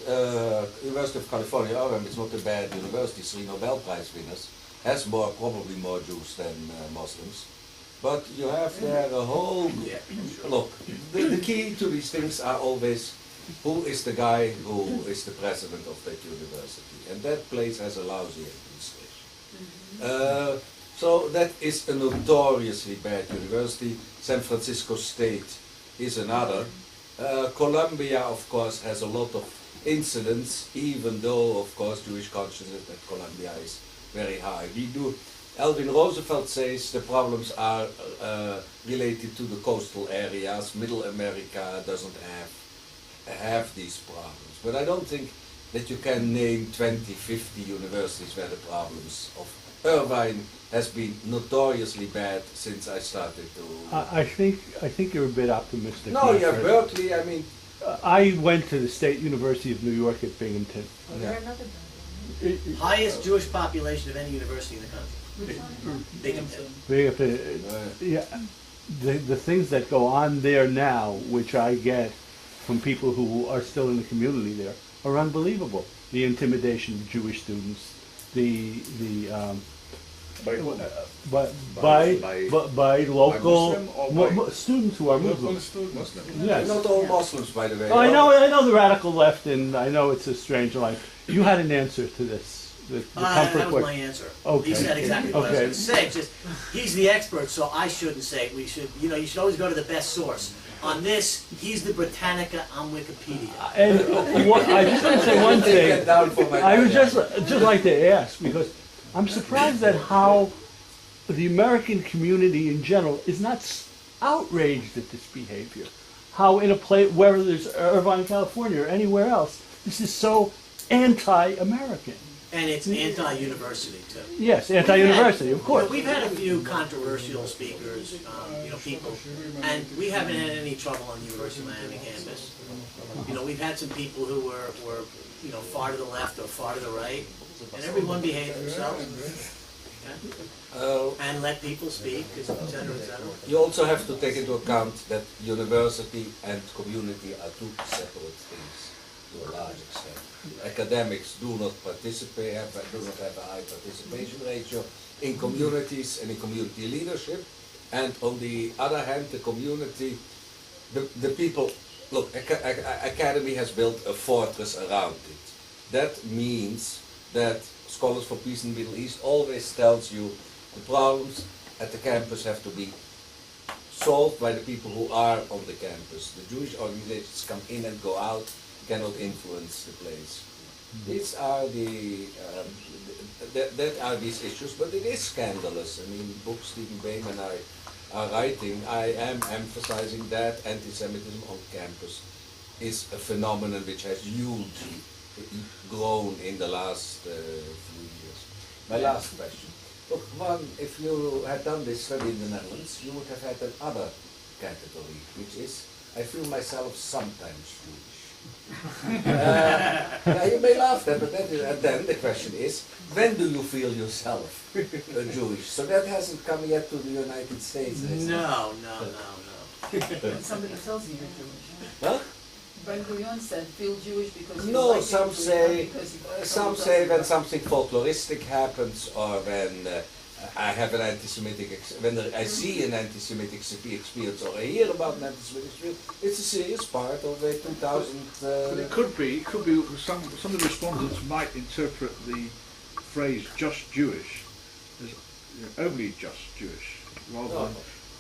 University of California, Irvine, which is not a bad university, 3 Nobel Prize winners, has probably more Jews than Muslims. But you have there a whole, look, the key to these things are always, who is the guy who is the president of that university? And that place has a lousy administration. So that is a notoriously bad university. San Francisco State is another. Columbia, of course, has a lot of incidents, even though, of course, Jewish consciousness at Columbia is very high. Alvin Roosevelt says the problems are related to the coastal areas. Middle America doesn't have these problems. But I don't think that you can name 20, 50 universities where the problems of Irvine has been notoriously bad since I started to... I think you're a bit optimistic. No, my yeah, friend. Berkeley, I mean... I went to the State University of New York at Binghamton. Oh, there another building. Highest Jewish population of any university in the country. Binghamton. Binghamton, yeah, the things that go on there now, which I get from people who are still in the community there, are unbelievable. The intimidation of Jewish students, by local Muslim or by- students who are Muslim. Muslim. Yes. Not all Muslims, by the way. Oh, I know the radical left, and I know it's a strange life. You had an answer to this, the comfort That was my question. answer. Okay. He said exactly what I was Okay. going to say. Just he's the expert, so I shouldn't say it. We should, you should always go to the best source. On this, he's the Britannica on Wikipedia. And I just want to say one thing. Get down for my I would just like to ask, because I'm surprised at how the American community in general is not outraged at this behavior. How in a place, whether there's Irvine, California, or anywhere else, this is so anti-American. And it's anti-university, too. Yes, anti-university, of course. We've had a few controversial speakers, people, and we haven't had any trouble on the University of Miami campus. We've had some people who were far to the left or far to the right, and everyone behaved themselves. And let people speak, et cetera, et cetera. You also have to take into account that university and community are two separate things to a large extent. Academics do not participate, do not have a high participation ratio in communities and in community leadership. And on the other hand, the community, the people, look, Academy has built a fortress around it. That means that Scholars for Peace in the Middle East always tells you the problems at the campus have to be solved by the people who are on the campus. The Jewish organizations come in and go out, cannot influence the place. These are that are these issues, but it is scandalous. I mean, books Stephen Bayman and I are writing, I am emphasizing that anti-Semitism on campus is a phenomenon which has hugely grown in the last few years. My last question. Look, if you had done this study in the Netherlands, you would have had another category, which is, I feel myself sometimes Jewish. Now you may laugh there, but then the question is, when do you feel yourself Jewish? So that hasn't come yet to the United States. has it? No. When somebody tells you you're Jewish. Huh? Ben-Gurion said, feel Jewish because you No, like some it, say, because you some don't say like when it. something folkloristic happens, or when I have an when I see an anti-Semitic experience, or I hear about an anti-Semitic experience, it's a serious part of a 2000. But it could be some of the respondents might interpret the phrase "just Jewish" as only just Jewish, rather than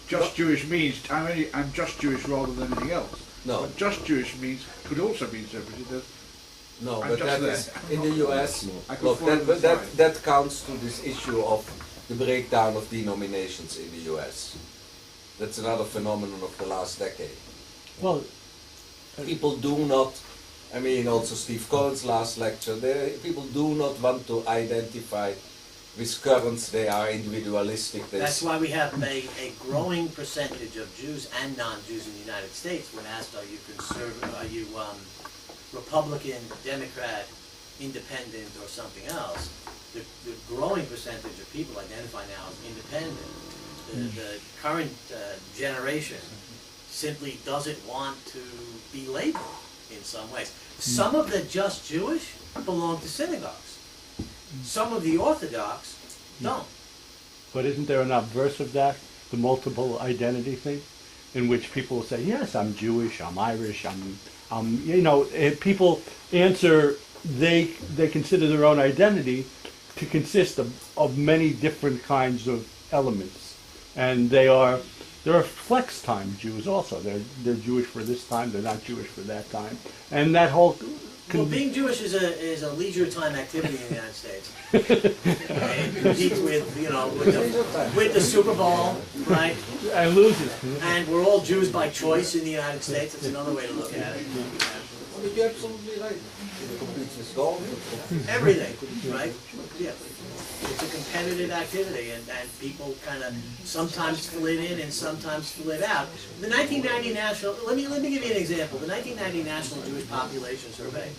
just Jewish means I'm just Jewish rather than anything else. No. But just Jewish could also be interpreted as No, I'm but just that there. is in the US. I could Look, follow the line. that counts to this issue of the breakdown of denominations in the US. That's another phenomenon of the last decade. Well, People do not, I mean, also Steve Cohen's last lecture, people do not want to identify with currents. They are individualistic. That's why we have a growing percentage of Jews and non-Jews in the United States. When asked, are you conservative, are you Republican, Democrat, Independent, or something else, the growing percentage of people identify now as independent. The current generation simply doesn't want to be labeled in some ways. Some of the just Jewish belong to synagogues. Some of the Orthodox don't. but isn't there an obverse of that, the multiple identity thing, in which people say, yes, I'm Jewish, I'm Irish, people answer, they consider their own identity to consist of many different kinds of elements. And there are flex time Jews also. They're Jewish for this time, they're not Jewish for that time. And that whole... Well, being Jewish is a leisure time activity in the United States. It competes with the Super Bowl, right? And loses. And we're all Jews by choice in the United States. That's another way to look at it. Well, you're absolutely right. It competes with golf. Everything, right? Yeah. It's a competitive activity, and people kind of sometimes fill it in and sometimes fill it out. The 1990 National, let me give you an example. The 1990 National Jewish Population Survey,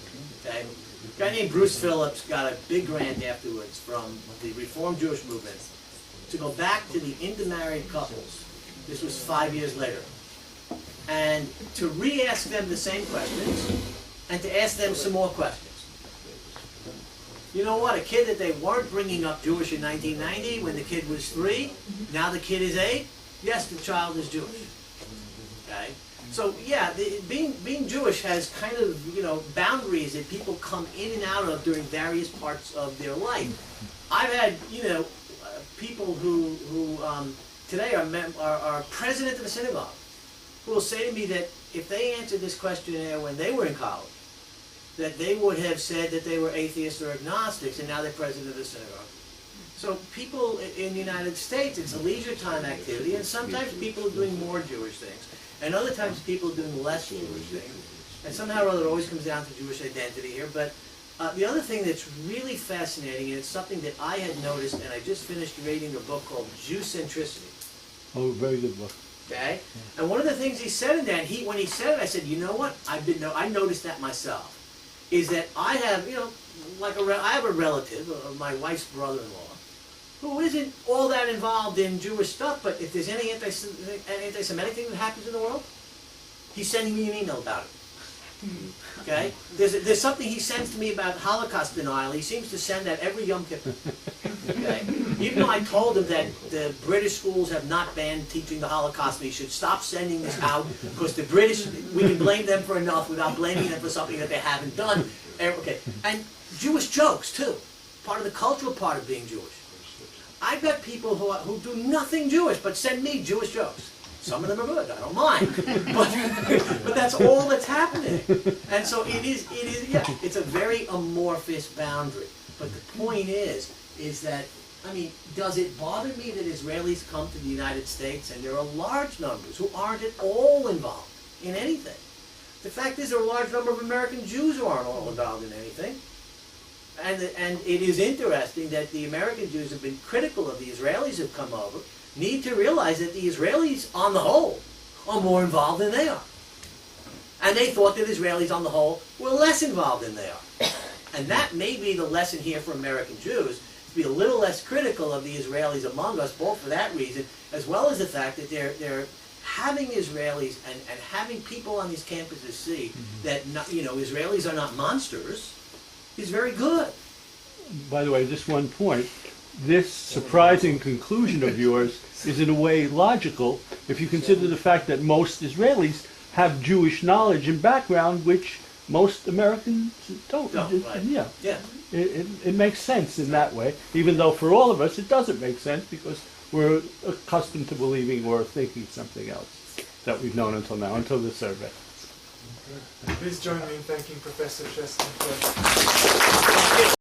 okay? A guy named Bruce Phillips got a big grant afterwards from the Reform Jewish movement to go back to the intermarried couples. This was 5 years later. And to re-ask them the same questions, and to ask them some more questions. You know what? A kid that they weren't bringing up Jewish in 1990, when the kid was 3, now the kid is 8. Yes, the child is Jewish. Okay, so yeah, being Jewish has kind of boundaries that people come in and out of during various parts of their life. I've had people who today are president of a synagogue who will say to me that if they answered this questionnaire when they were in college, that they would have said that they were atheists or agnostics, and now they're president of the synagogue. So people in the United States, it's a leisure time activity, and sometimes people are doing more Jewish things, and other times people are doing less Jewish things. And somehow or other it always comes down to Jewish identity here. But the other thing that's really fascinating, and it's something that I had noticed, and I just finished reading a book called Jew-centricity. Oh, very good book. Okay? And one of the things he said in that, when he said it, I said, you know what? I noticed that myself. Is that I have, I have a relative, my wife's brother-in-law, who isn't all that involved in Jewish stuff, but if there's any anti-Semitic thing that happens in the world, he's sending me an email about it. Okay? There's something he sends to me about Holocaust denial. He seems to send that every Yom Kippur. Okay? Even though I told him that the British schools have not banned teaching the Holocaust, and he should stop sending this out, because the British, we can blame them for enough without blaming them for something that they haven't done. Okay. And Jewish jokes, too. Part of the cultural part of being Jewish. I've got people who do nothing Jewish, but send me Jewish jokes. Some of them are good, I don't mind. But that's all that's happening. And so it's a very amorphous boundary. But the point is that, does it bother me that Israelis come to the United States and there are large numbers who aren't at all involved in anything? The fact is there are a large number of American Jews who aren't all involved in anything. And it is interesting that the American Jews have been critical of the Israelis who've come over, need to realize that the Israelis, on the whole, are more involved than they are. And they thought that Israelis, on the whole, were less involved than they are. And that may be the lesson here for American Jews, to be a little less critical of the Israelis among us, both for that reason, as well as the fact that they're having Israelis and having people on these campuses see that Israelis are not monsters is very good. By the way, just one point. This surprising conclusion of yours is in a way logical if you consider the fact that most Israelis have Jewish knowledge and background, which most Americans don't. Right. Yeah. Yeah. It makes sense in that way, even though for all of us it doesn't make sense because we're accustomed to believing or thinking something else that we've known until now, until the survey. Please join me in thanking Professor Sheskin for